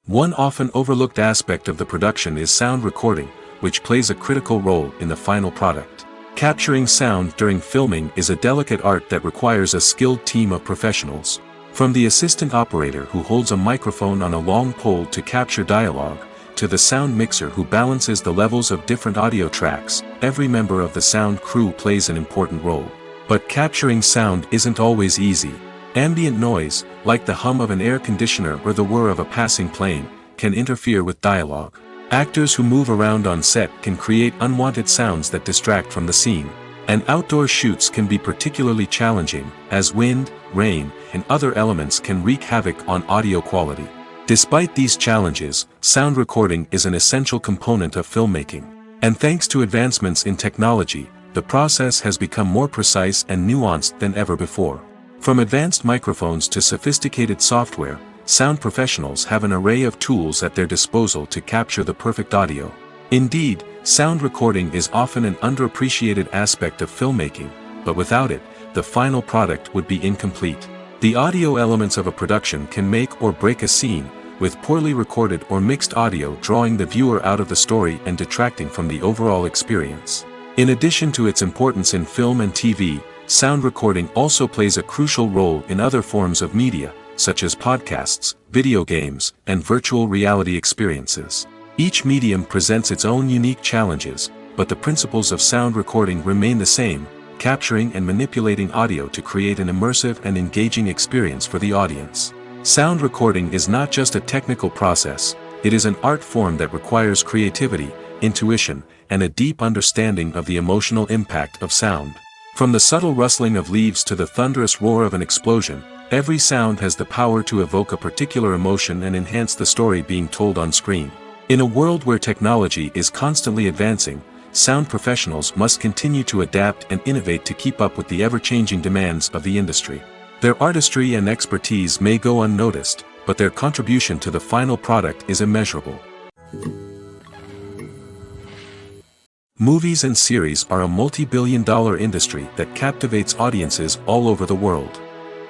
One often overlooked aspect of the production is sound recording, which plays a critical role in the final product. Capturing sound during filming is a delicate art that requires a skilled team of professionals. From the assistant operator who holds a microphone on a long pole to capture dialogue, to the sound mixer who balances the levels of different audio tracks, every member of the sound crew plays an important role. But capturing sound isn't always easy. Ambient noise, like the hum of an air conditioner or the whir of a passing plane, can interfere with dialogue. Actors who move around on set can create unwanted sounds that distract from the scene. And outdoor shoots can be particularly challenging, as wind, rain, and other elements can wreak havoc on audio quality. Despite these challenges, sound recording is an essential component of filmmaking. And thanks to advancements in technology, the process has become more precise and nuanced than ever before. From advanced microphones to sophisticated software, sound professionals have an array of tools at their disposal to capture the perfect audio. Indeed, sound recording is often an underappreciated aspect of filmmaking, but without it, the final product would be incomplete. The audio elements of a production can make or break a scene, with poorly recorded or mixed audio drawing the viewer out of the story and detracting from the overall experience. In addition to its importance in film and TV, sound recording also plays a crucial role in other forms of media, such as podcasts, video games, and virtual reality experiences. Each medium presents its own unique challenges, but the principles of sound recording remain the same, capturing and manipulating audio to create an immersive and engaging experience for the audience. Sound recording is not just a technical process, it is an art form that requires creativity, intuition, and a deep understanding of the emotional impact of sound. From the subtle rustling of leaves to the thunderous roar of an explosion, every sound has the power to evoke a particular emotion and enhance the story being told on screen. In a world where technology is constantly advancing, sound professionals must continue to adapt and innovate to keep up with the ever-changing demands of the industry. Their artistry and expertise may go unnoticed, but their contribution to the final product is immeasurable. Movies and series are a multi-billion-dollar industry that captivates audiences all over the world.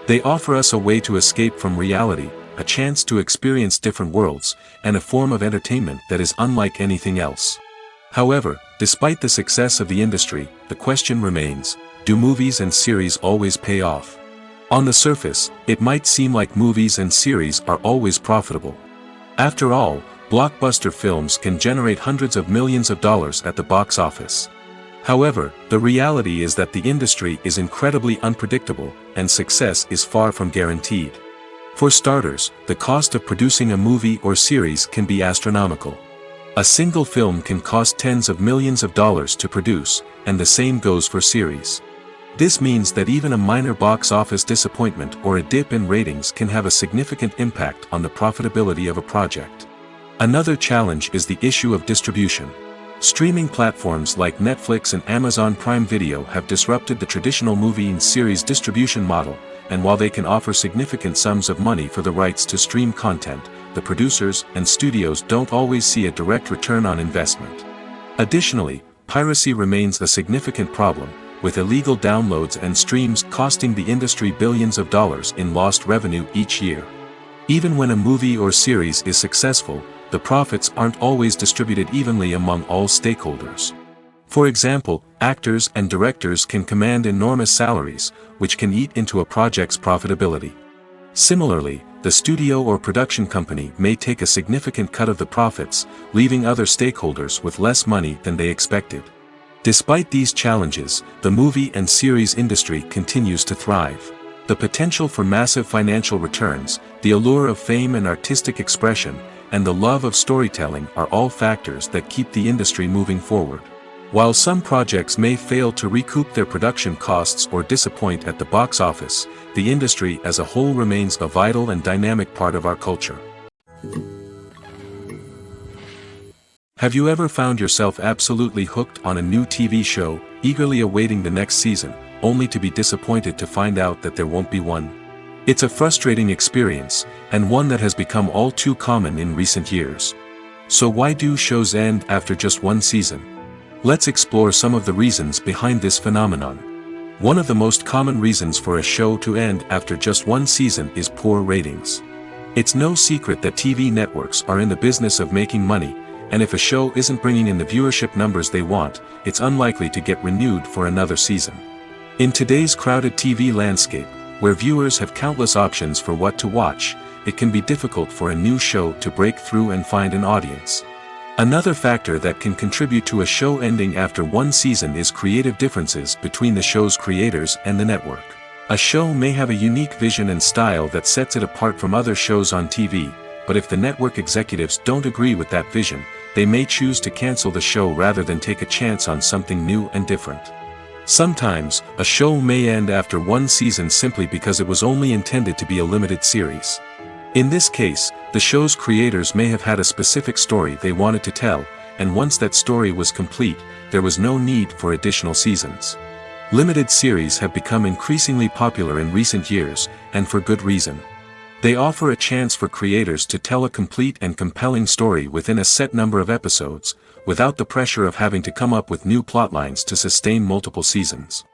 They offer us a way to escape from reality, a chance to experience different worlds, and a form of entertainment that is unlike anything else. However, despite the success of the industry, the question remains, do movies and series always pay off? On the surface, it might seem like movies and series are always profitable. After all, blockbuster films can generate hundreds of millions of dollars at the box office. However, the reality is that the industry is incredibly unpredictable, and success is far from guaranteed. For starters, the cost of producing a movie or series can be astronomical. A single film can cost tens of millions of dollars to produce, and the same goes for series. This means that even a minor box office disappointment or a dip in ratings can have a significant impact on the profitability of a project. Another challenge is the issue of distribution. Streaming platforms like Netflix and Amazon Prime Video have disrupted the traditional movie and series distribution model, and while they can offer significant sums of money for the rights to stream content, the producers and studios don't always see a direct return on investment. Additionally, piracy remains a significant problem, with illegal downloads and streams costing the industry billions of dollars in lost revenue each year. Even when a movie or series is successful, the profits aren't always distributed evenly among all stakeholders. For example, actors and directors can command enormous salaries, which can eat into a project's profitability. Similarly, the studio or production company may take a significant cut of the profits, leaving other stakeholders with less money than they expected. Despite these challenges, the movie and series industry continues to thrive. The potential for massive financial returns, the allure of fame and artistic expression, and the love of storytelling are all factors that keep the industry moving forward. While some projects may fail to recoup their production costs or disappoint at the box office, the industry as a whole remains a vital and dynamic part of our culture. Have you ever found yourself absolutely hooked on a new TV show, eagerly awaiting the next season, only to be disappointed to find out that there won't be one? It's a frustrating experience, and one that has become all too common in recent years. So why do shows end after just one season? Let's explore some of the reasons behind this phenomenon. One of the most common reasons for a show to end after just one season is poor ratings. It's no secret that TV networks are in the business of making money, and if a show isn't bringing in the viewership numbers they want, it's unlikely to get renewed for another season. In today's crowded TV landscape, where viewers have countless options for what to watch, it can be difficult for a new show to break through and find an audience. Another factor that can contribute to a show ending after one season is creative differences between the show's creators and the network. A show may have a unique vision and style that sets it apart from other shows on TV, but if the network executives don't agree with that vision, they may choose to cancel the show rather than take a chance on something new and different. Sometimes, a show may end after one season simply because it was only intended to be a limited series. In this case, the show's creators may have had a specific story they wanted to tell, and once that story was complete, there was no need for additional seasons. Limited series have become increasingly popular in recent years, and for good reason. They offer a chance for creators to tell a complete and compelling story within a set number of episodes, without the pressure of having to come up with new plotlines to sustain multiple seasons.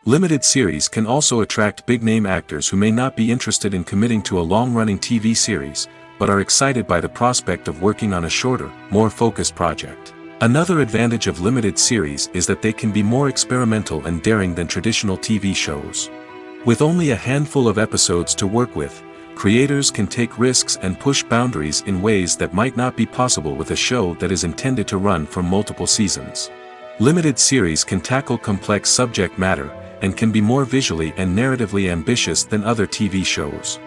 Limited series can also attract big-name actors who may not be interested in committing to a long-running TV series, but are excited by the prospect of working on a shorter, more focused project. Another advantage of limited series is that they can be more experimental and daring than traditional TV shows. With only a handful of episodes to work with, creators can take risks and push boundaries in ways that might not be possible with a show that is intended to run for multiple seasons. Limited series can tackle complex subject matter, and can be more visually and narratively ambitious than other TV shows.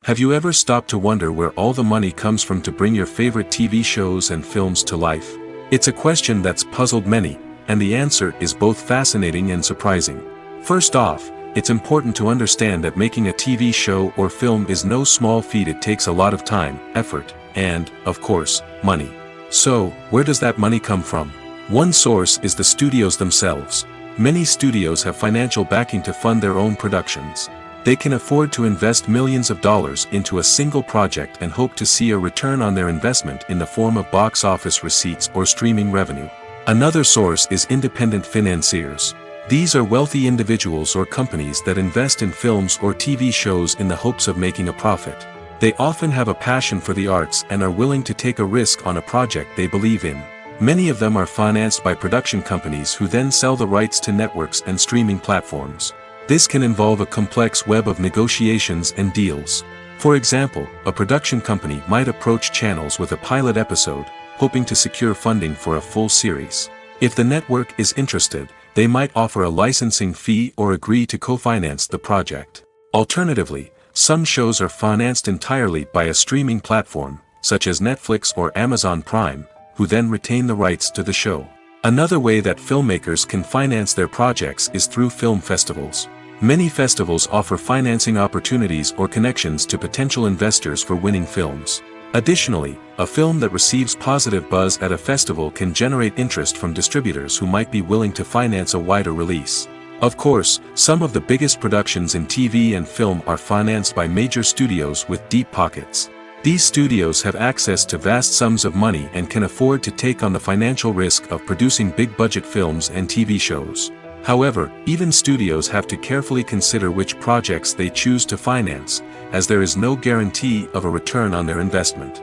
Have you ever stopped to wonder where all the money comes from to bring your favorite TV shows and films to life? It's a question that's puzzled many, and the answer is both fascinating and surprising. First off, it's important to understand that making a TV show or film is no small feat. It takes a lot of time, effort, and, of course, money. So, where does that money come from? One source is the studios themselves. Many studios have financial backing to fund their own productions. They can afford to invest millions of dollars into a single project and hope to see a return on their investment in the form of box office receipts or streaming revenue. Another source is independent financiers. These are wealthy individuals or companies that invest in films or TV shows in the hopes of making a profit. They often have a passion for the arts and are willing to take a risk on a project they believe in. Many of them are financed by production companies who then sell the rights to networks and streaming platforms. This can involve a complex web of negotiations and deals. For example, a production company might approach channels with a pilot episode, hoping to secure funding for a full series. If the network is interested, they might offer a licensing fee or agree to co-finance the project. Alternatively, some shows are financed entirely by a streaming platform, such as Netflix or Amazon Prime, who then retain the rights to the show. Another way that filmmakers can finance their projects is through film festivals. Many festivals offer financing opportunities or connections to potential investors for winning films. Additionally, a film that receives positive buzz at a festival can generate interest from distributors who might be willing to finance a wider release. Of course, some of the biggest productions in TV and film are financed by major studios with deep pockets. These studios have access to vast sums of money and can afford to take on the financial risk of producing big-budget films and TV shows. However, even studios have to carefully consider which projects they choose to finance, as there is no guarantee of a return on their investment.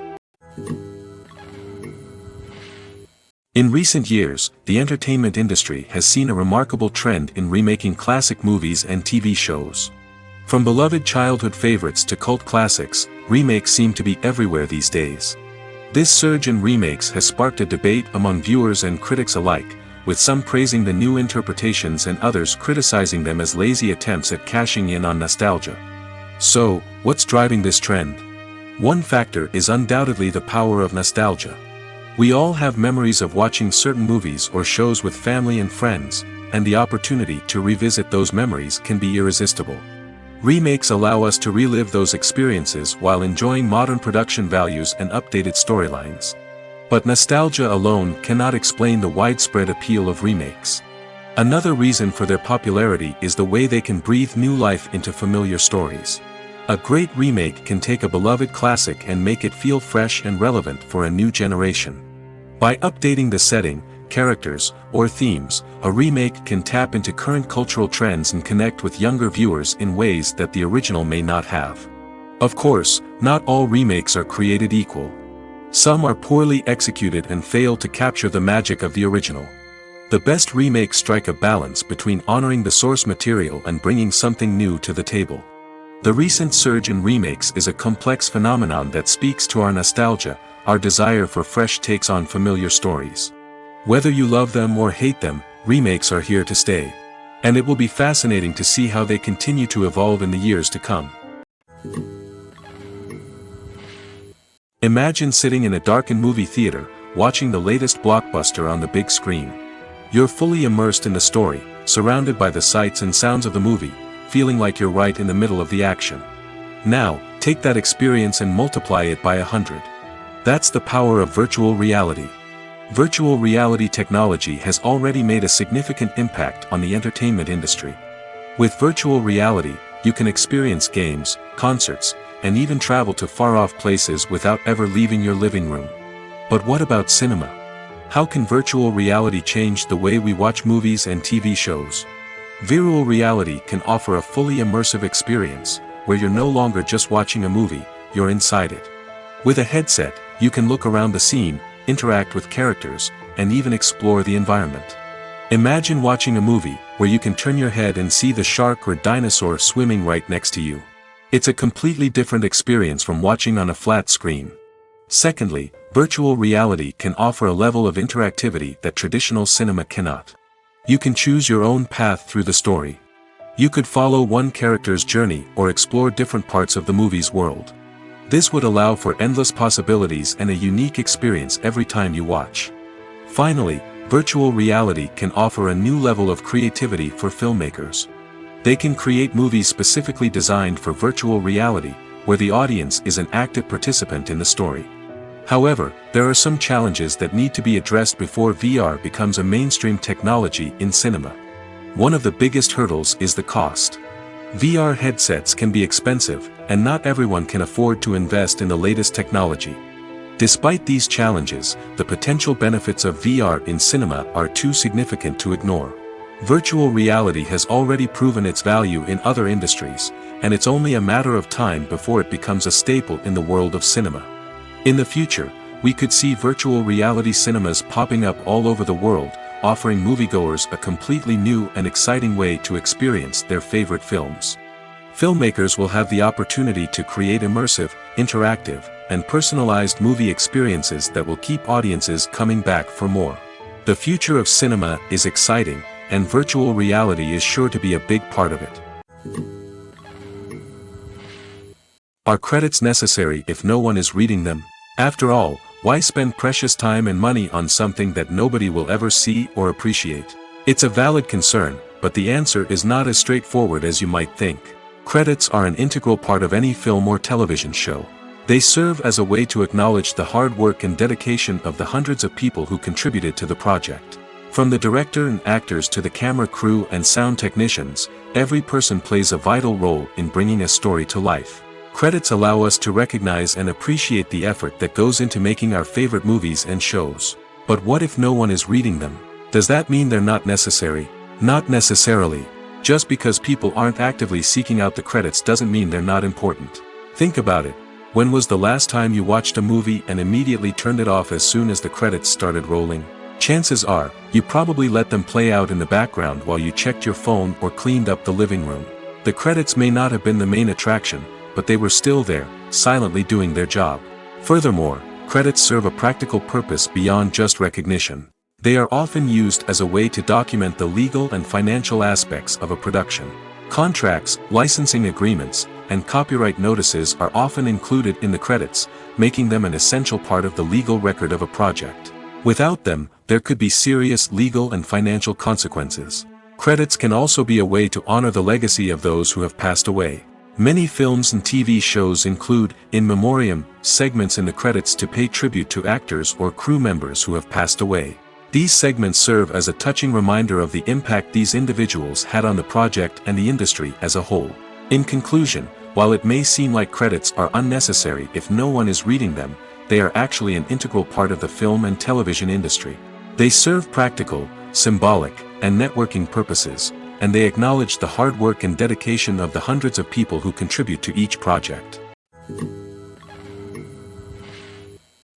In recent years, the entertainment industry has seen a remarkable trend in remaking classic movies and TV shows. From beloved childhood favorites to cult classics, remakes seem to be everywhere these days. This surge in remakes has sparked a debate among viewers and critics alike, with some praising the new interpretations and others criticizing them as lazy attempts at cashing in on nostalgia. So, what's driving this trend? One factor is undoubtedly the power of nostalgia. We all have memories of watching certain movies or shows with family and friends, and the opportunity to revisit those memories can be irresistible. Remakes allow us to relive those experiences while enjoying modern production values and updated storylines. But nostalgia alone cannot explain the widespread appeal of remakes. Another reason for their popularity is the way they can breathe new life into familiar stories. A great remake can take a beloved classic and make it feel fresh and relevant for a new generation. By updating the setting, characters, or themes, a remake can tap into current cultural trends and connect with younger viewers in ways that the original may not have. Of course, not all remakes are created equal. Some are poorly executed and fail to capture the magic of the original. The best remakes strike a balance between honoring the source material and bringing something new to the table. The recent surge in remakes is a complex phenomenon that speaks to our nostalgia, our desire for fresh takes on familiar stories. Whether you love them or hate them, remakes are here to stay. And it will be fascinating to see how they continue to evolve in the years to come. Imagine sitting in a darkened movie theater, watching the latest blockbuster on the big screen. You're fully immersed in the story, surrounded by the sights and sounds of the movie, feeling like you're right in the middle of the action. Now, take that experience and multiply it by 100. That's the power of virtual reality. Virtual reality technology has already made a significant impact on the entertainment industry. With virtual reality, you can experience games, concerts, and even travel to far-off places without ever leaving your living room. But what about cinema? How can virtual reality change the way we watch movies and TV shows? Virtual reality can offer a fully immersive experience, where you're no longer just watching a movie, you're inside it. With a headset, you can look around the scene, interact with characters, and even explore the environment. Imagine watching a movie, where you can turn your head and see the shark or dinosaur swimming right next to you. It's a completely different experience from watching on a flat screen. Secondly, virtual reality can offer a level of interactivity that traditional cinema cannot. You can choose your own path through the story. You could follow one character's journey or explore different parts of the movie's world. This would allow for endless possibilities and a unique experience every time you watch. Finally, virtual reality can offer a new level of creativity for filmmakers. They can create movies specifically designed for virtual reality, where the audience is an active participant in the story. However, there are some challenges that need to be addressed before VR becomes a mainstream technology in cinema. One of the biggest hurdles is the cost. VR headsets can be expensive, and not everyone can afford to invest in the latest technology. Despite these challenges, the potential benefits of VR in cinema are too significant to ignore. Virtual reality has already proven its value in other industries, and it's only a matter of time before it becomes a staple in the world of cinema. In the future, we could see virtual reality cinemas popping up all over the world, offering moviegoers a completely new and exciting way to experience their favorite films. Filmmakers will have the opportunity to create immersive, interactive, and personalized movie experiences that will keep audiences coming back for more. The future of cinema is exciting, and virtual reality is sure to be a big part of it. Are credits necessary if no one is reading them? After all, why spend precious time and money on something that nobody will ever see or appreciate? It's a valid concern, but the answer is not as straightforward as you might think. Credits are an integral part of any film or television show. They serve as a way to acknowledge the hard work and dedication of the hundreds of people who contributed to the project. From the director and actors to the camera crew and sound technicians, every person plays a vital role in bringing a story to life. Credits allow us to recognize and appreciate the effort that goes into making our favorite movies and shows. But what if no one is reading them? Does that mean they're not necessary? Not necessarily. Just because people aren't actively seeking out the credits doesn't mean they're not important. Think about it. When was the last time you watched a movie and immediately turned it off as soon as the credits started rolling? Chances are, you probably let them play out in the background while you checked your phone or cleaned up the living room. The credits may not have been the main attraction, but they were still there, silently doing their job. Furthermore, credits serve a practical purpose beyond just recognition. They are often used as a way to document the legal and financial aspects of a production. Contracts, licensing agreements, and copyright notices are often included in the credits, making them an essential part of the legal record of a project. Without them, there could be serious legal and financial consequences. Credits can also be a way to honor the legacy of those who have passed away. Many films and TV shows include in memoriam segments in the credits to pay tribute to actors or crew members who have passed away. These segments serve as a touching reminder of the impact these individuals had on the project and the industry as a whole. In conclusion, while it may seem like credits are unnecessary if no one is reading them, they are actually an integral part of the film and television industry. They serve practical, symbolic, and networking purposes, and they acknowledge the hard work and dedication of the hundreds of people who contribute to each project.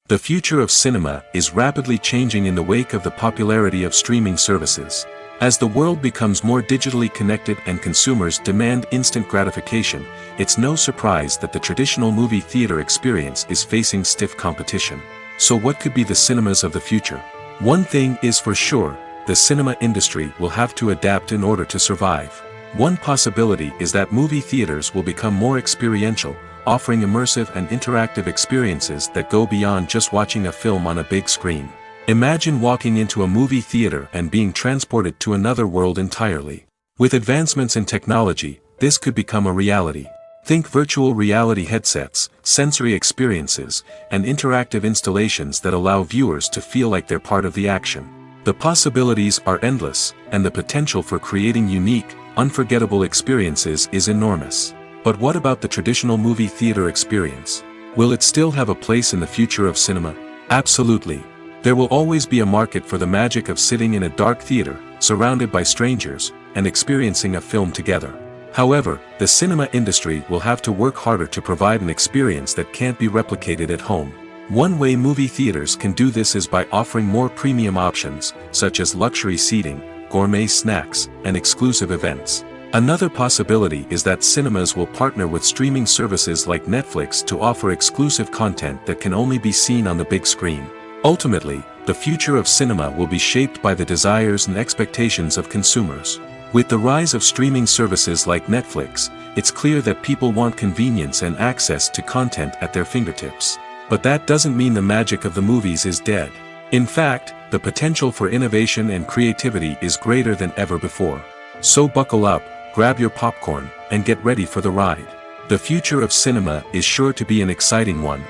The future of cinema is rapidly changing in the wake of the popularity of streaming services. As the world becomes more digitally connected and consumers demand instant gratification, it's no surprise that the traditional movie theater experience is facing stiff competition. So what could be the cinemas of the future? One thing is for sure, the cinema industry will have to adapt in order to survive. One possibility is that movie theaters will become more experiential, offering immersive and interactive experiences that go beyond just watching a film on a big screen. Imagine walking into a movie theater and being transported to another world entirely. With advancements in technology, this could become a reality. Think virtual reality headsets, sensory experiences, and interactive installations that allow viewers to feel like they're part of the action. The possibilities are endless, and the potential for creating unique, unforgettable experiences is enormous. But what about the traditional movie theater experience? Will it still have a place in the future of cinema? Absolutely. There will always be a market for the magic of sitting in a dark theater, surrounded by strangers, and experiencing a film together. However, the cinema industry will have to work harder to provide an experience that can't be replicated at home. One way movie theaters can do this is by offering more premium options, such as luxury seating, gourmet snacks, and exclusive events. Another possibility is that cinemas will partner with streaming services like Netflix to offer exclusive content that can only be seen on the big screen. Ultimately, the future of cinema will be shaped by the desires and expectations of consumers. With the rise of streaming services like Netflix, it's clear that people want convenience and access to content at their fingertips. But that doesn't mean the magic of the movies is dead. In fact, the potential for innovation and creativity is greater than ever before. So buckle up, grab your popcorn, and get ready for the ride. The future of cinema is sure to be an exciting one.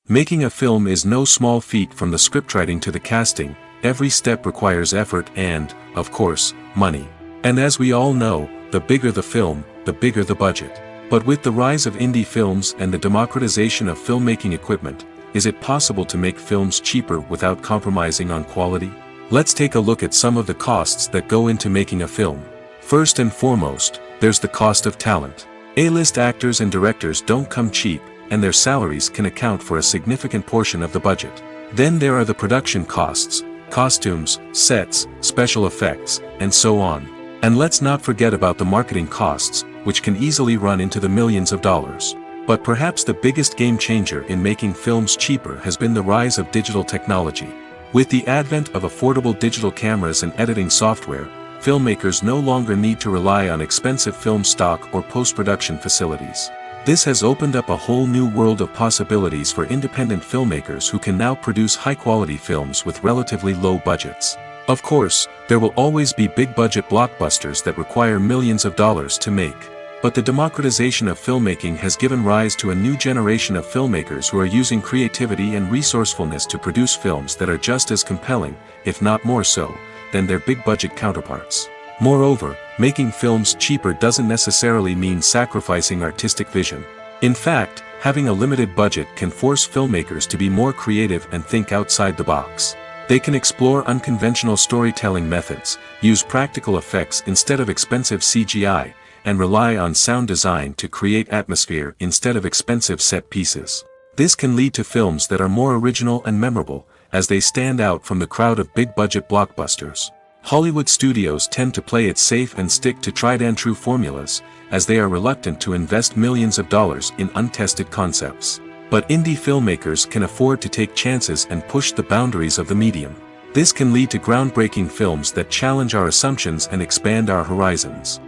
Making a film is no small feat. From the scriptwriting to the casting, every step requires effort and, of course, money. And as we all know, the bigger the film, the bigger the budget. But with the rise of indie films and the democratization of filmmaking equipment, is it possible to make films cheaper without compromising on quality? Let's take a look at some of the costs that go into making a film. First and foremost, there's the cost of talent. A-list actors and directors don't come cheap, and their salaries can account for a significant portion of the budget. Then there are the production costs, costumes, sets, special effects, and so on. And let's not forget about the marketing costs, which can easily run into the millions of dollars. But perhaps the biggest game changer in making films cheaper has been the rise of digital technology. With the advent of affordable digital cameras and editing software, filmmakers no longer need to rely on expensive film stock or post-production facilities. This has opened up a whole new world of possibilities for independent filmmakers who can now produce high-quality films with relatively low budgets. Of course, there will always be big-budget blockbusters that require millions of dollars to make. But the democratization of filmmaking has given rise to a new generation of filmmakers who are using creativity and resourcefulness to produce films that are just as compelling, if not more so, than their big-budget counterparts. Moreover, making films cheaper doesn't necessarily mean sacrificing artistic vision. In fact, having a limited budget can force filmmakers to be more creative and think outside the box. They can explore unconventional storytelling methods, use practical effects instead of expensive CGI, and rely on sound design to create atmosphere instead of expensive set pieces. This can lead to films that are more original and memorable, as they stand out from the crowd of big-budget blockbusters. Hollywood studios tend to play it safe and stick to tried-and-true formulas, as they are reluctant to invest millions of dollars in untested concepts. But indie filmmakers can afford to take chances and push the boundaries of the medium. This can lead to groundbreaking films that challenge our assumptions and expand our horizons.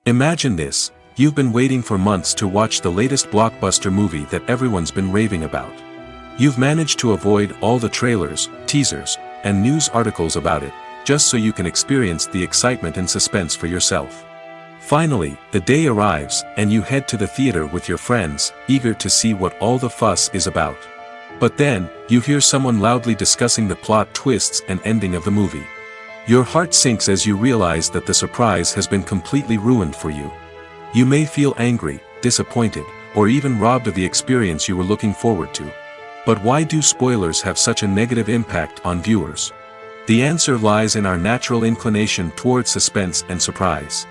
Imagine this: you've been waiting for months to watch the latest blockbuster movie that everyone's been raving about. You've managed to avoid all the trailers, teasers, and news articles about it, just so you can experience the excitement and suspense for yourself. Finally, the day arrives, and you head to the theater with your friends, eager to see what all the fuss is about. But then, you hear someone loudly discussing the plot twists and ending of the movie. Your heart sinks as you realize that the surprise has been completely ruined for you. You may feel angry, disappointed, or even robbed of the experience you were looking forward to. But why do spoilers have such a negative impact on viewers? The answer lies in our natural inclination toward suspense and surprise.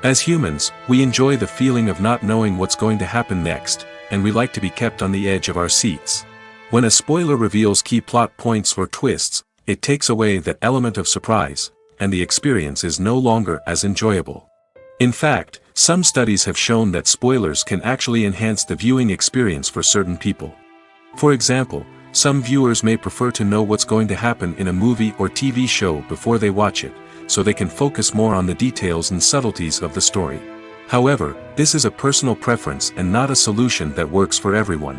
As humans, we enjoy the feeling of not knowing what's going to happen next, and we like to be kept on the edge of our seats. When a spoiler reveals key plot points or twists, it takes away that element of surprise, and the experience is no longer as enjoyable. In fact, some studies have shown that spoilers can actually enhance the viewing experience for certain people. For example, Some viewers may prefer to know what's going to happen in a movie or TV show before they watch it, so they can focus more on the details and subtleties of the story. However, this is a personal preference and not a solution that works for everyone.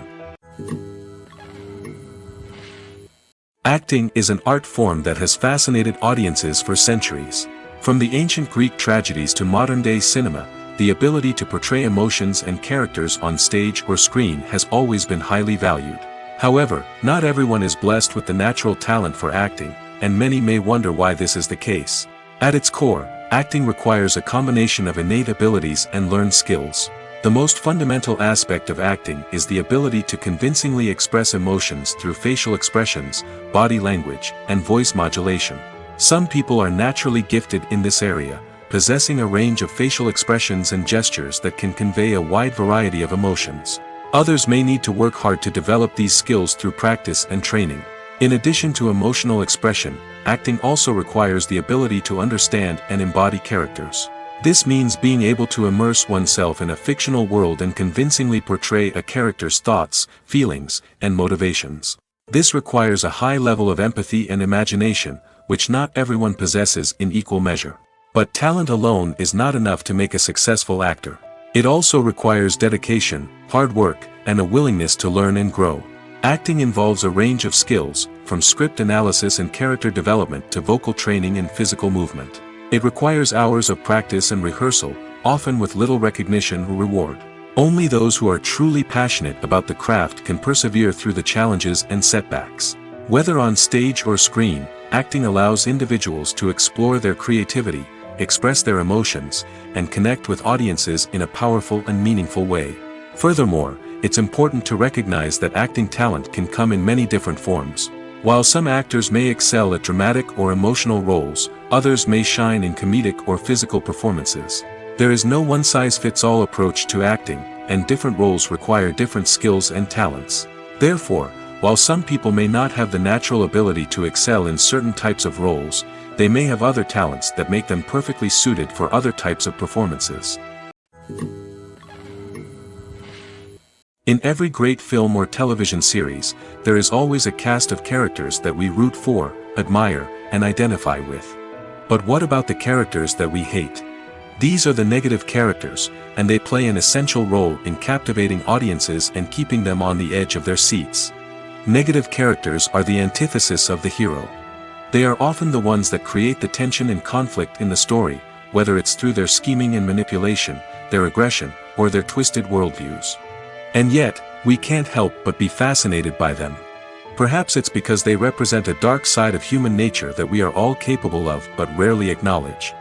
Acting is an art form that has fascinated audiences for centuries. From the ancient Greek tragedies to modern-day cinema, the ability to portray emotions and characters on stage or screen has always been highly valued. However, not everyone is blessed with the natural talent for acting, and many may wonder why this is the case. At its core, acting requires a combination of innate abilities and learned skills. The most fundamental aspect of acting is the ability to convincingly express emotions through facial expressions, body language, and voice modulation. Some people are naturally gifted in this area, possessing a range of facial expressions and gestures that can convey a wide variety of emotions. Others may need to work hard to develop these skills through practice and training. In addition to emotional expression, acting also requires the ability to understand and embody characters. This means being able to immerse oneself in a fictional world and convincingly portray a character's thoughts, feelings, and motivations. This requires a high level of empathy and imagination, which not everyone possesses in equal measure. But talent alone is not enough to make a successful actor. It also requires dedication, hard work, and a willingness to learn and grow. Acting involves a range of skills, from script analysis and character development to vocal training and physical movement. It requires hours of practice and rehearsal, often with little recognition or reward. Only those who are truly passionate about the craft can persevere through the challenges and setbacks. Whether on stage or screen, acting allows individuals to explore their creativity, express their emotions, and connect with audiences in a powerful and meaningful way. Furthermore, it's important to recognize that acting talent can come in many different forms. While some actors may excel at dramatic or emotional roles, others may shine in comedic or physical performances. There is no one-size-fits-all approach to acting, and different roles require different skills and talents. Therefore, while some people may not have the natural ability to excel in certain types of roles, they may have other talents that make them perfectly suited for other types of performances. In every great film or television series, there is always a cast of characters that we root for, admire, and identify with. But what about the characters that we hate? These are the negative characters, and they play an essential role in captivating audiences and keeping them on the edge of their seats. Negative characters are the antithesis of the hero. They are often the ones that create the tension and conflict in the story, whether it's through their scheming and manipulation, their aggression, or their twisted worldviews. And yet, we can't help but be fascinated by them. Perhaps it's because they represent a dark side of human nature that we are all capable of but rarely acknowledge.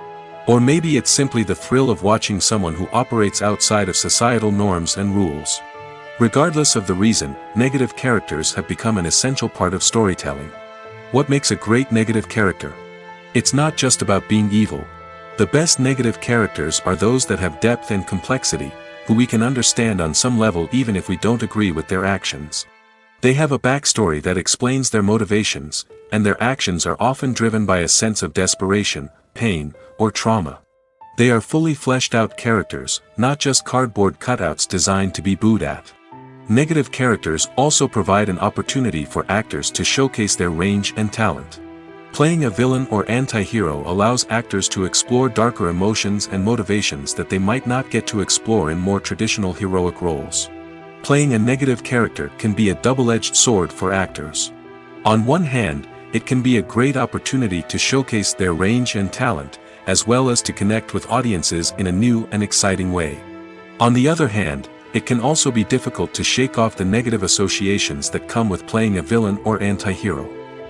Or maybe it's simply the thrill of watching someone who operates outside of societal norms and rules. Regardless of the reason, negative characters have become an essential part of storytelling. What makes a great negative character? It's not just about being evil. The best negative characters are those that have depth and complexity, who we can understand on some level even if we don't agree with their actions. They have a backstory that explains their motivations, and their actions are often driven by a sense of desperation, pain, or trauma. They are fully fleshed out characters, not just cardboard cutouts designed to be booed at. Negative characters also provide an opportunity for actors to showcase their range and talent. Playing a villain or anti-hero allows actors to explore darker emotions and motivations that they might not get to explore in more traditional heroic roles. Playing a negative character can be a double-edged sword for actors. On one hand, it can be a great opportunity to showcase their range and talent, as well as to connect with audiences in a new and exciting way. On the other hand, it can also be difficult to shake off the negative associations that come with playing a villain or anti-hero.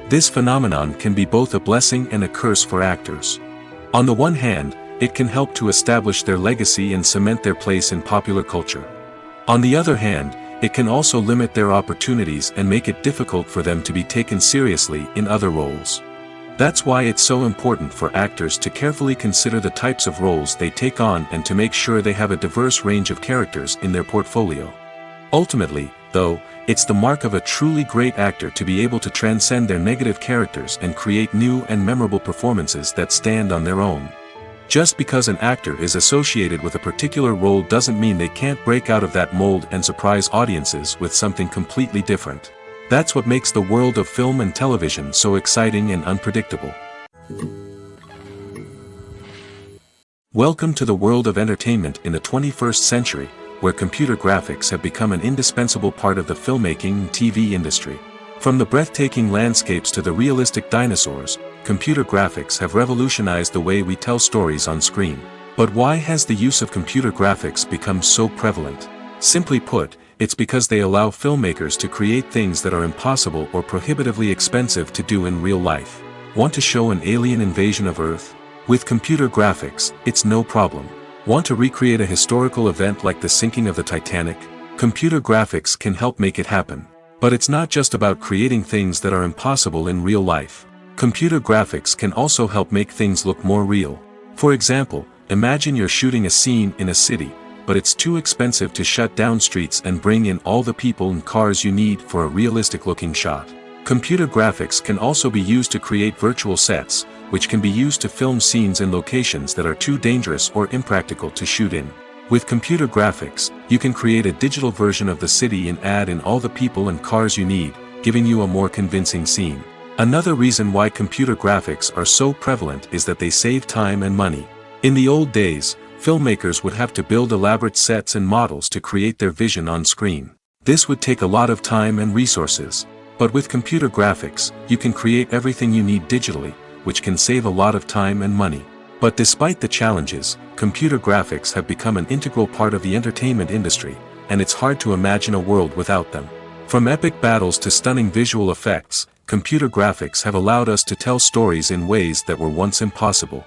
This phenomenon can be both a blessing and a curse for actors. On the one hand, it can help to establish their legacy and cement their place in popular culture. On the other hand, it can also limit their opportunities and make it difficult for them to be taken seriously in other roles. That's why it's so important for actors to carefully consider the types of roles they take on and to make sure they have a diverse range of characters in their portfolio. Ultimately, though, it's the mark of a truly great actor to be able to transcend their negative characters and create new and memorable performances that stand on their own. Just because an actor is associated with a particular role doesn't mean they can't break out of that mold and surprise audiences with something completely different. That's what makes the world of film and television so exciting and unpredictable. Welcome to the world of entertainment in the 21st century, where computer graphics have become an indispensable part of the filmmaking and TV industry. From the breathtaking landscapes to the realistic dinosaurs, computer graphics have revolutionized the way we tell stories on screen. But why has the use of computer graphics become so prevalent? Simply put, it's because they allow filmmakers to create things that are impossible or prohibitively expensive to do in real life. Want to show an alien invasion of Earth? With computer graphics, it's no problem. Want to recreate a historical event like the sinking of the Titanic? Computer graphics can help make it happen. But it's not just about creating things that are impossible in real life. Computer graphics can also help make things look more real. For example, imagine you're shooting a scene in a city, but it's too expensive to shut down streets and bring in all the people and cars you need for a realistic-looking shot. Computer graphics can also be used to create virtual sets, which can be used to film scenes in locations that are too dangerous or impractical to shoot in. With computer graphics, you can create a digital version of the city and add in all the people and cars you need, giving you a more convincing scene. Another reason why computer graphics are so prevalent is that they save time and money. In the old days, filmmakers would have to build elaborate sets and models to create their vision on screen. This would take a lot of time and resources. But with computer graphics, you can create everything you need digitally, which can save a lot of time and money. But despite the challenges, computer graphics have become an integral part of the entertainment industry, and it's hard to imagine a world without them. From epic battles to stunning visual effects, computer graphics have allowed us to tell stories in ways that were once impossible.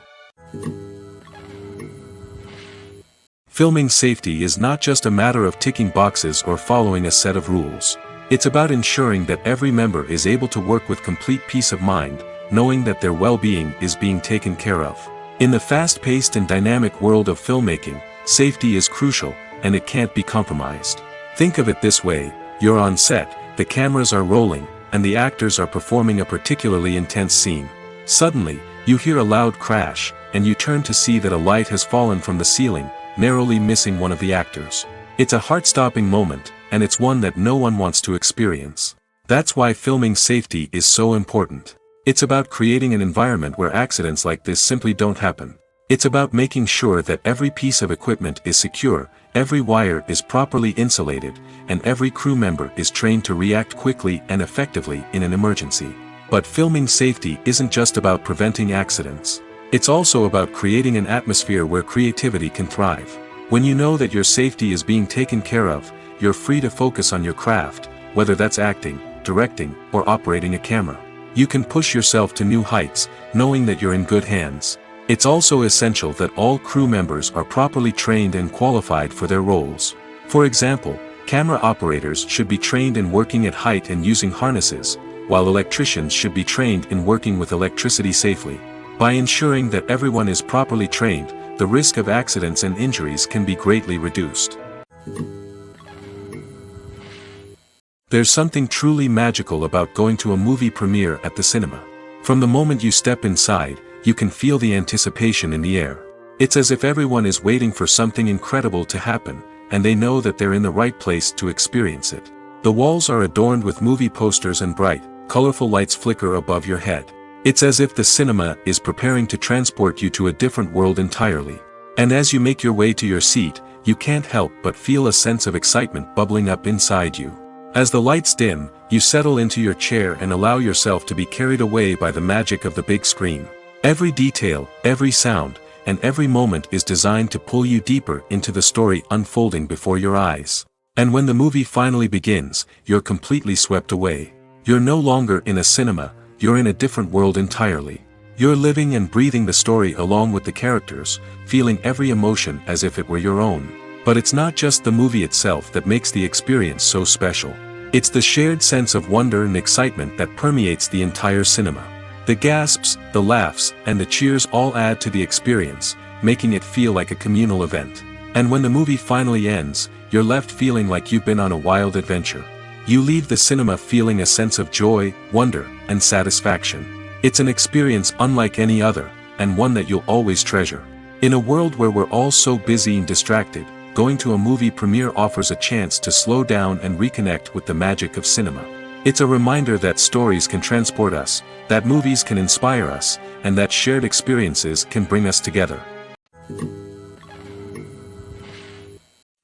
Filming safety is not just a matter of ticking boxes or following a set of rules. It's about ensuring that every member is able to work with complete peace of mind, knowing that their well-being is being taken care of. In the fast-paced and dynamic world of filmmaking, safety is crucial, and it can't be compromised. Think of it this way: you're on set, the cameras are rolling, and the actors are performing a particularly intense scene. Suddenly, you hear a loud crash, and you turn to see that a light has fallen from the ceiling, narrowly missing one of the actors. It's a heart-stopping moment, and it's one that no one wants to experience. That's why filming safety is so important. It's about creating an environment where accidents like this simply don't happen. It's about making sure that every piece of equipment is secure, every wire is properly insulated, and every crew member is trained to react quickly and effectively in an emergency. But filming safety isn't just about preventing accidents. It's also about creating an atmosphere where creativity can thrive. When you know that your safety is being taken care of, you're free to focus on your craft, whether that's acting, directing, or operating a camera. You can push yourself to new heights, knowing that you're in good hands. It's also essential that all crew members are properly trained and qualified for their roles. For example, camera operators should be trained in working at height and using harnesses, while electricians should be trained in working with electricity safely. By ensuring that everyone is properly trained, the risk of accidents and injuries can be greatly reduced. There's something truly magical about going to a movie premiere at the cinema. From the moment you step inside, you can feel the anticipation in the air. It's as if everyone is waiting for something incredible to happen, and they know that they're in the right place to experience it. The walls are adorned with movie posters and bright, colorful lights flicker above your head. It's as if the cinema is preparing to transport you to a different world entirely. And as you make your way to your seat, you can't help but feel a sense of excitement bubbling up inside you. As the lights dim, you settle into your chair and allow yourself to be carried away by the magic of the big screen. Every detail, every sound, and every moment is designed to pull you deeper into the story unfolding before your eyes. And when the movie finally begins, you're completely swept away. You're no longer in a cinema, you're in a different world entirely. You're living and breathing the story along with the characters, feeling every emotion as if it were your own. But it's not just the movie itself that makes the experience so special. It's the shared sense of wonder and excitement that permeates the entire cinema. The gasps, the laughs, and the cheers all add to the experience, making it feel like a communal event. And when the movie finally ends, you're left feeling like you've been on a wild adventure. You leave the cinema feeling a sense of joy, wonder, and satisfaction. It's an experience unlike any other, and one that you'll always treasure. In a world where we're all so busy and distracted, going to a movie premiere offers a chance to slow down and reconnect with the magic of cinema. It's a reminder that stories can transport us, that movies can inspire us, and that shared experiences can bring us together.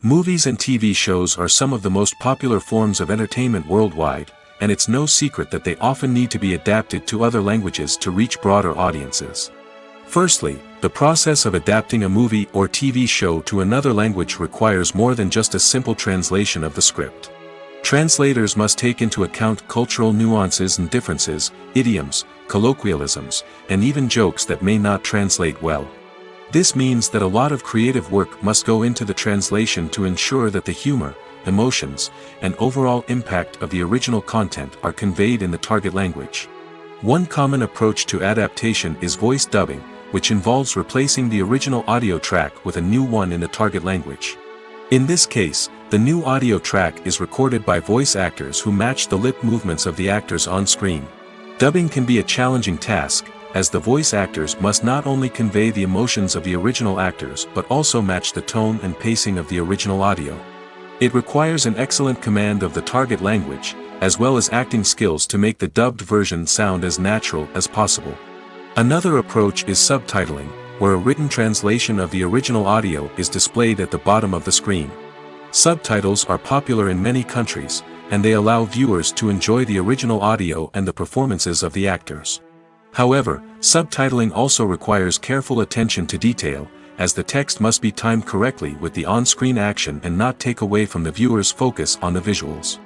Movies and TV shows are some of the most popular forms of entertainment worldwide, and it's no secret that they often need to be adapted to other languages to reach broader audiences. Firstly, the process of adapting a movie or TV show to another language requires more than just a simple translation of the script. Translators must take into account cultural nuances and differences, idioms, colloquialisms, and even jokes that may not translate well. This means that a lot of creative work must go into the translation to ensure that the humor, emotions, and overall impact of the original content are conveyed in the target language. One common approach to adaptation is voice dubbing, which involves replacing the original audio track with a new one in the target language. In this case, the new audio track is recorded by voice actors who match the lip movements of the actors on screen. Dubbing can be a challenging task, as the voice actors must not only convey the emotions of the original actors but also match the tone and pacing of the original audio. It requires an excellent command of the target language, as well as acting skills to make the dubbed version sound as natural as possible. Another approach is subtitling, where a written translation of the original audio is displayed at the bottom of the screen. Subtitles are popular in many countries, and they allow viewers to enjoy the original audio and the performances of the actors. However, subtitling also requires careful attention to detail, as the text must be timed correctly with the on-screen action and not take away from the viewer's focus on the visuals.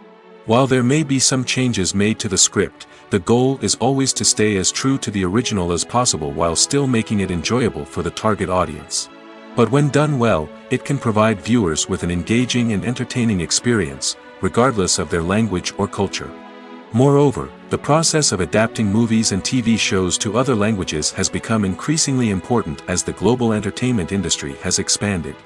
While there may be some changes made to the script, the goal is always to stay as true to the original as possible while still making it enjoyable for the target audience. But when done well, it can provide viewers with an engaging and entertaining experience, regardless of their language or culture. Moreover, the process of adapting movies and TV shows to other languages has become increasingly important as the global entertainment industry has expanded.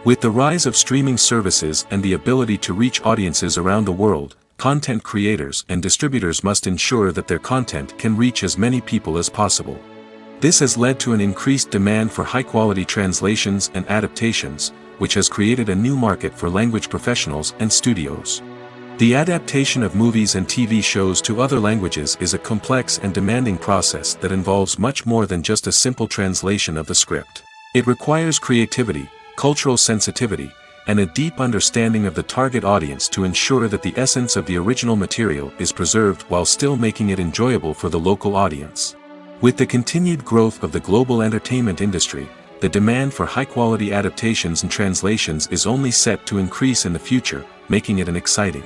With the rise of streaming services and the ability to reach audiences around the world, content creators and distributors must ensure that their content can reach as many people as possible. This has led to an increased demand for high-quality translations and adaptations, which has created a new market for language professionals and studios. The adaptation of movies and TV shows to other languages is a complex and demanding process that involves much more than just a simple translation of the script. It requires creativity, cultural sensitivity, and a deep understanding of the target audience to ensure that the essence of the original material is preserved while still making it enjoyable for the local audience. With the continued growth of the global entertainment industry, the demand for high-quality adaptations and translations is only set to increase in the future, making it exciting.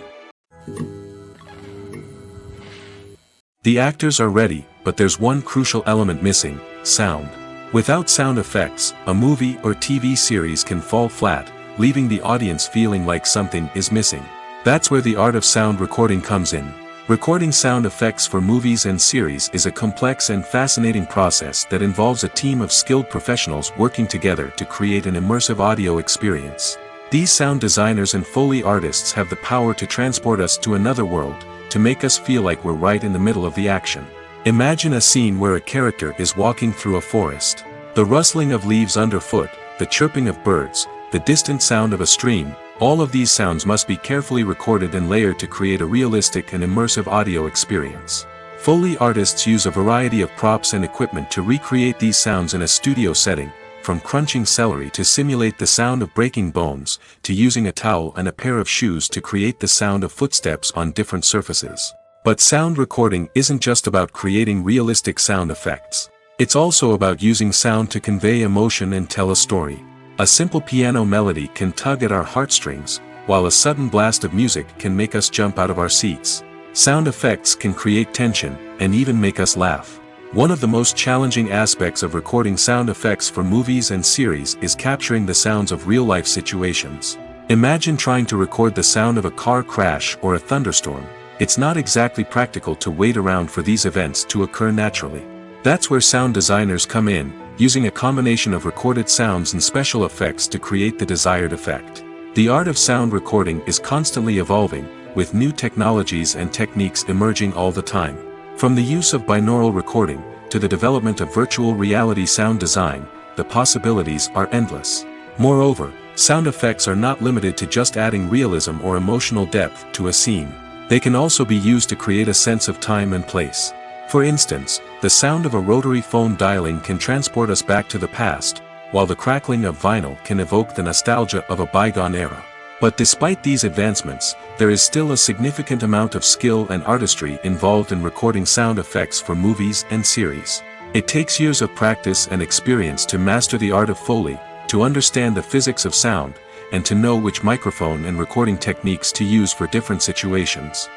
The actors are ready, but there's one crucial element missing: sound. Without sound effects, a movie or TV series can fall flat, leaving the audience feeling like something is missing. That's where the art of sound recording comes in. Recording sound effects for movies and series is a complex and fascinating process that involves a team of skilled professionals working together to create an immersive audio experience. These sound designers and Foley artists have the power to transport us to another world, to make us feel like we're right in the middle of the action. Imagine a scene where a character is walking through a forest. The rustling of leaves underfoot, the chirping of birds, the distant sound of a stream, all of these sounds must be carefully recorded and layered to create a realistic and immersive audio experience. Foley artists use a variety of props and equipment to recreate these sounds in a studio setting, from crunching celery to simulate the sound of breaking bones, to using a towel and a pair of shoes to create the sound of footsteps on different surfaces. But sound recording isn't just about creating realistic sound effects. It's also about using sound to convey emotion and tell a story. A simple piano melody can tug at our heartstrings, while a sudden blast of music can make us jump out of our seats. Sound effects can create tension, and even make us laugh. One of the most challenging aspects of recording sound effects for movies and series is capturing the sounds of real-life situations. Imagine trying to record the sound of a car crash or a thunderstorm. It's not exactly practical to wait around for these events to occur naturally. That's where sound designers come in, using a combination of recorded sounds and special effects to create the desired effect. The art of sound recording is constantly evolving, with new technologies and techniques emerging all the time. From the use of binaural recording, to the development of virtual reality sound design, the possibilities are endless. Moreover, sound effects are not limited to just adding realism or emotional depth to a scene. They can also be used to create a sense of time and place. For instance, the sound of a rotary phone dialing can transport us back to the past, while the crackling of vinyl can evoke the nostalgia of a bygone era. But despite these advancements, there is still a significant amount of skill and artistry involved in recording sound effects for movies and series. It takes years of practice and experience to master the art of Foley, to understand the physics of sound, and to know which microphone and recording techniques to use for different situations.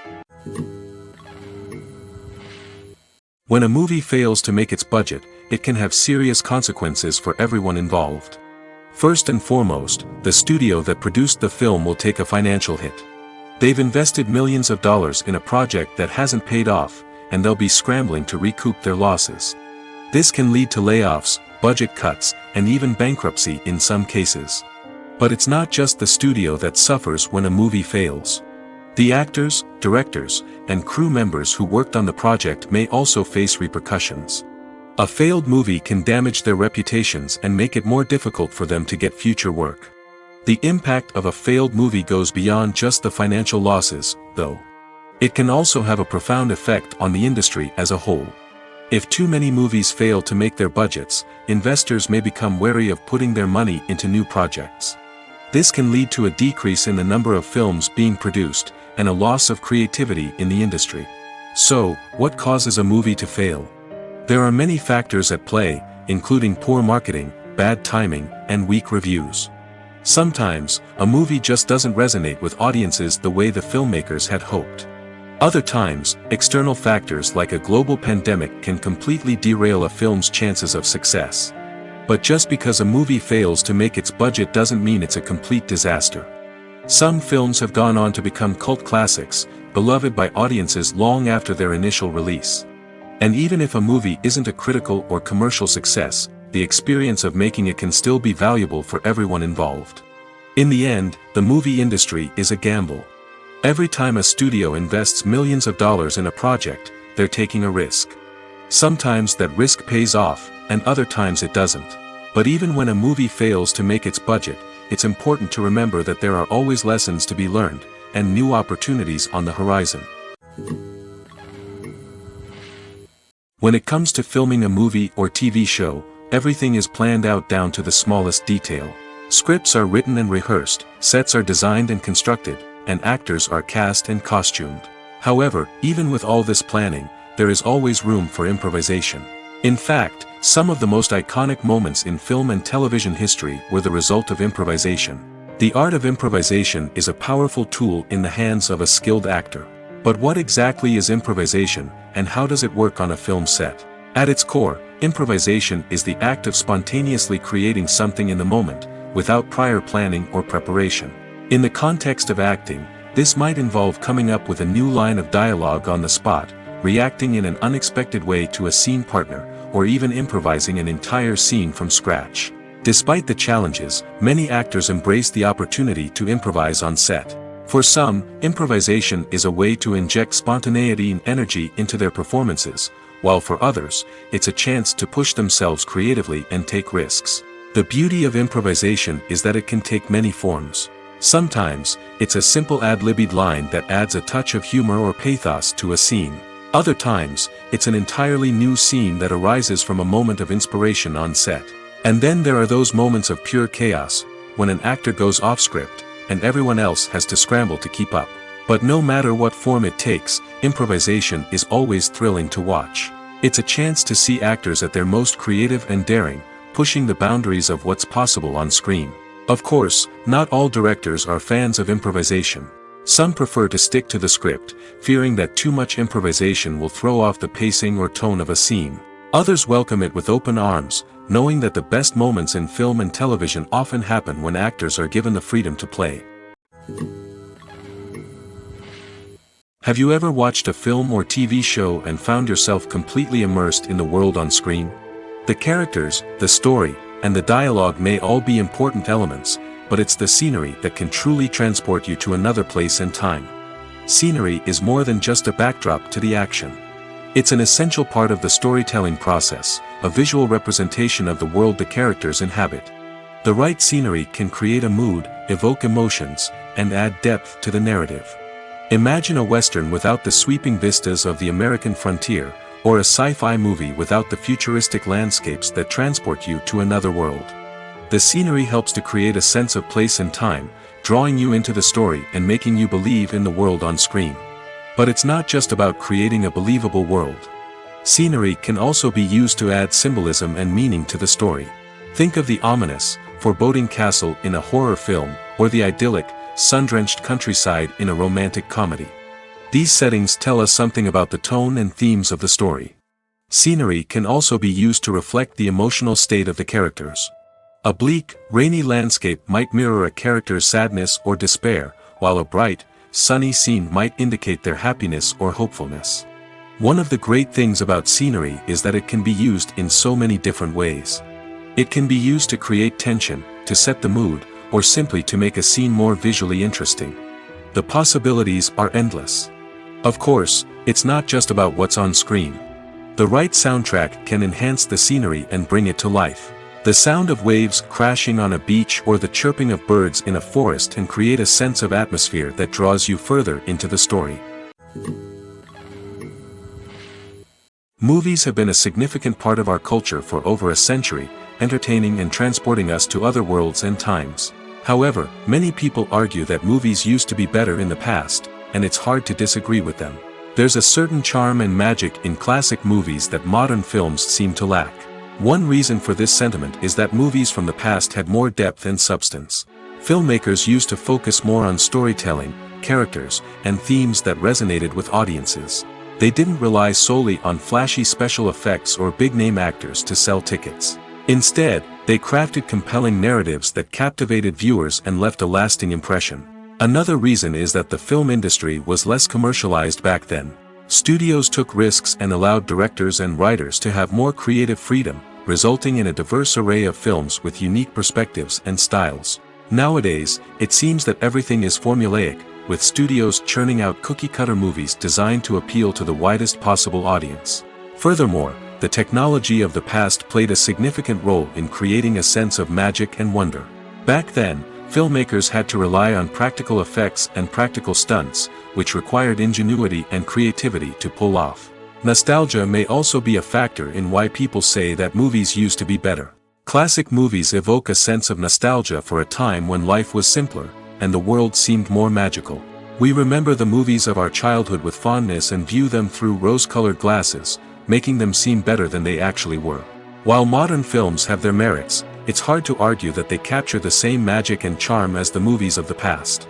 When a movie fails to make its budget, it can have serious consequences for everyone involved. First and foremost, the studio that produced the film will take a financial hit. They've invested millions of dollars in a project that hasn't paid off, and they'll be scrambling to recoup their losses. This can lead to layoffs, budget cuts, and even bankruptcy in some cases. But it's not just the studio that suffers when a movie fails. The actors, directors, and crew members who worked on the project may also face repercussions. A failed movie can damage their reputations and make it more difficult for them to get future work. The impact of a failed movie goes beyond just the financial losses, though. It can also have a profound effect on the industry as a whole. If too many movies fail to make their budgets, investors may become wary of putting their money into new projects. This can lead to a decrease in the number of films being produced, and a loss of creativity in the industry. So, what causes a movie to fail? There are many factors at play, including poor marketing, bad timing, and weak reviews. Sometimes, a movie just doesn't resonate with audiences the way the filmmakers had hoped. Other times, external factors like a global pandemic can completely derail a film's chances of success. But just because a movie fails to make its budget doesn't mean it's a complete disaster. Some films have gone on to become cult classics, beloved by audiences long after their initial release. And even if a movie isn't a critical or commercial success, the experience of making it can still be valuable for everyone involved. In the end, the movie industry is a gamble. Every time a studio invests millions of dollars in a project, they're taking a risk. Sometimes that risk pays off, and other times it doesn't. But even when a movie fails to make its budget, it's important to remember that there are always lessons to be learned, and new opportunities on the horizon. When it comes to filming a movie or TV show, everything is planned out down to the smallest detail. Scripts are written and rehearsed, sets are designed and constructed, and actors are cast and costumed. However, even with all this planning, there is always room for improvisation. In fact, some of the most iconic moments in film and television history were the result of improvisation. The art of improvisation is a powerful tool in the hands of a skilled actor. But what exactly is improvisation, and how does it work on a film set? At its core, improvisation is the act of spontaneously creating something in the moment, without prior planning or preparation. In the context of acting, this might involve coming up with a new line of dialogue on the spot, reacting in an unexpected way to a scene partner, or even improvising an entire scene from scratch. Despite the challenges, many actors embrace the opportunity to improvise on set. For some, improvisation is a way to inject spontaneity and energy into their performances, while for others, it's a chance to push themselves creatively and take risks. The beauty of improvisation is that it can take many forms. Sometimes, it's a simple ad-libbed line that adds a touch of humor or pathos to a scene. Other times, it's an entirely new scene that arises from a moment of inspiration on set. And then there are those moments of pure chaos, when an actor goes off script, and everyone else has to scramble to keep up. But no matter what form it takes, improvisation is always thrilling to watch. It's a chance to see actors at their most creative and daring, pushing the boundaries of what's possible on screen. Of course, not all directors are fans of improvisation. Some prefer to stick to the script, fearing that too much improvisation will throw off the pacing or tone of a scene. Others welcome it with open arms, knowing that the best moments in film and television often happen when actors are given the freedom to play. Have you ever watched a film or TV show and found yourself completely immersed in the world on screen? The characters, the story, and the dialogue may all be important elements, but it's the scenery that can truly transport you to another place and time. Scenery is more than just a backdrop to the action. It's an essential part of the storytelling process, a visual representation of the world the characters inhabit. The right scenery can create a mood, evoke emotions, and add depth to the narrative. Imagine a Western without the sweeping vistas of the American frontier, or a sci-fi movie without the futuristic landscapes that transport you to another world. The scenery helps to create a sense of place and time, drawing you into the story and making you believe in the world on screen. But it's not just about creating a believable world. Scenery can also be used to add symbolism and meaning to the story. Think of the ominous, foreboding castle in a horror film, or the idyllic, sun-drenched countryside in a romantic comedy. These settings tell us something about the tone and themes of the story. Scenery can also be used to reflect the emotional state of the characters. A bleak, rainy landscape might mirror a character's sadness or despair, while a bright, sunny scene might indicate their happiness or hopefulness. One of the great things about scenery is that it can be used in so many different ways. It can be used to create tension, to set the mood, or simply to make a scene more visually interesting. The possibilities are endless. Of course, it's not just about what's on screen. The right soundtrack can enhance the scenery and bring it to life. The sound of waves crashing on a beach or the chirping of birds in a forest can create a sense of atmosphere that draws you further into the story. Movies have been a significant part of our culture for over a century, entertaining and transporting us to other worlds and times. However, many people argue that movies used to be better in the past, and it's hard to disagree with them. There's a certain charm and magic in classic movies that modern films seem to lack. One reason for this sentiment is that movies from the past had more depth and substance. Filmmakers used to focus more on storytelling, characters, and themes that resonated with audiences. They didn't rely solely on flashy special effects or big-name actors to sell tickets. Instead, they crafted compelling narratives that captivated viewers and left a lasting impression. Another reason is that the film industry was less commercialized back then. Studios took risks and allowed directors and writers to have more creative freedom, resulting in a diverse array of films with unique perspectives and styles. Nowadays, it seems that everything is formulaic, with studios churning out cookie-cutter movies designed to appeal to the widest possible audience. Furthermore, the technology of the past played a significant role in creating a sense of magic and wonder. Back then, filmmakers had to rely on practical effects and practical stunts, which required ingenuity and creativity to pull off. Nostalgia may also be a factor in why people say that movies used to be better. Classic movies evoke a sense of nostalgia for a time when life was simpler, and the world seemed more magical. We remember the movies of our childhood with fondness and view them through rose-colored glasses, making them seem better than they actually were. While modern films have their merits, it's hard to argue that they capture the same magic and charm as the movies of the past.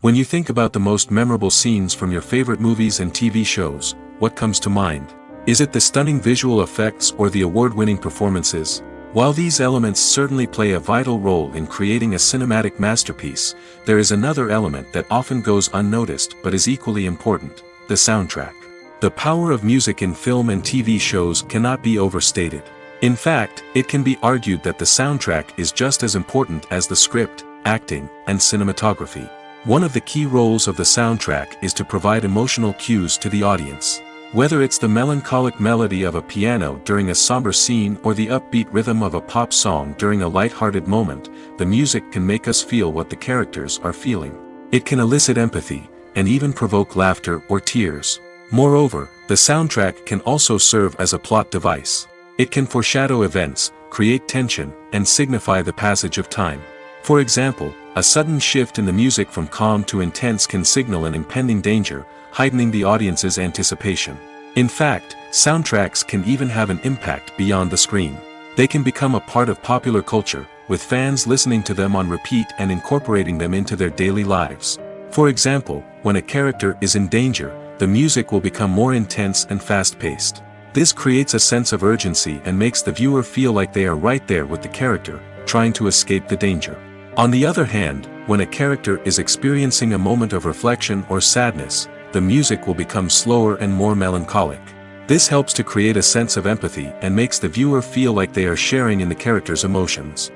When you think about the most memorable scenes from your favorite movies and TV shows, what comes to mind? Is it the stunning visual effects or the award-winning performances? While these elements certainly play a vital role in creating a cinematic masterpiece, there is another element that often goes unnoticed but is equally important: the soundtrack. The power of music in film and TV shows cannot be overstated. In fact, it can be argued that the soundtrack is just as important as the script, acting, and cinematography. One of the key roles of the soundtrack is to provide emotional cues to the audience. Whether it's the melancholic melody of a piano during a somber scene or the upbeat rhythm of a pop song during a light-hearted moment, the music can make us feel what the characters are feeling. It can elicit empathy, and even provoke laughter or tears. Moreover, the soundtrack can also serve as a plot device. It can foreshadow events, create tension, and signify the passage of time. For example, a sudden shift in the music from calm to intense can signal an impending danger, heightening the audience's anticipation. In fact, soundtracks can even have an impact beyond the screen. They can become a part of popular culture, with fans listening to them on repeat and incorporating them into their daily lives. For example, when a character is in danger, the music will become more intense and fast-paced. This creates a sense of urgency and makes the viewer feel like they are right there with the character, trying to escape the danger. On the other hand, when a character is experiencing a moment of reflection or sadness, the music will become slower and more melancholic. This helps to create a sense of empathy and makes the viewer feel like they are sharing in the character's emotions.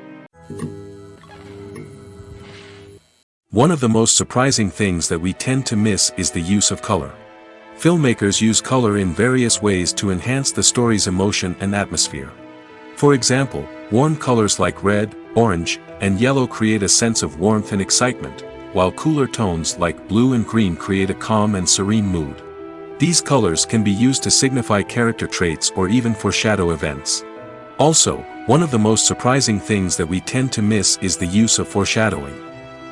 One of the most surprising things that we tend to miss is the use of color. Filmmakers use color in various ways to enhance the story's emotion and atmosphere. For example, warm colors like red, orange, and yellow create a sense of warmth and excitement, while cooler tones like blue and green create a calm and serene mood. These colors can be used to signify character traits or even foreshadow events. Also, one of the most surprising things that we tend to miss is the use of foreshadowing.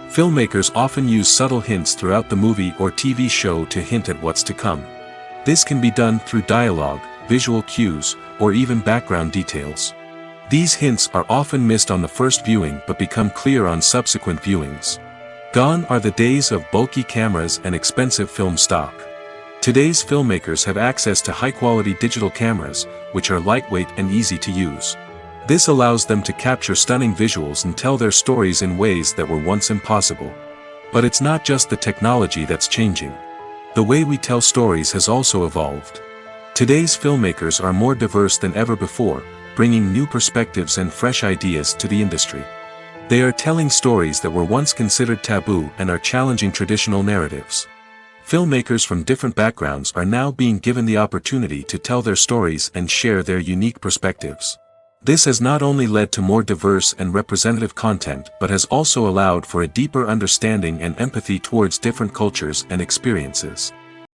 Filmmakers often use subtle hints throughout the movie or TV show to hint at what's to come. This can be done through dialogue, visual cues, or even background details. These hints are often missed on the first viewing but become clear on subsequent viewings. Gone are the days of bulky cameras and expensive film stock. Today's filmmakers have access to high-quality digital cameras, which are lightweight and easy to use. This allows them to capture stunning visuals and tell their stories in ways that were once impossible. But it's not just the technology that's changing. The way we tell stories has also evolved. Today's filmmakers are more diverse than ever before, bringing new perspectives and fresh ideas to the industry. They are telling stories that were once considered taboo and are challenging traditional narratives. Filmmakers from different backgrounds are now being given the opportunity to tell their stories and share their unique perspectives. This has not only led to more diverse and representative content but has also allowed for a deeper understanding and empathy towards different cultures and experiences.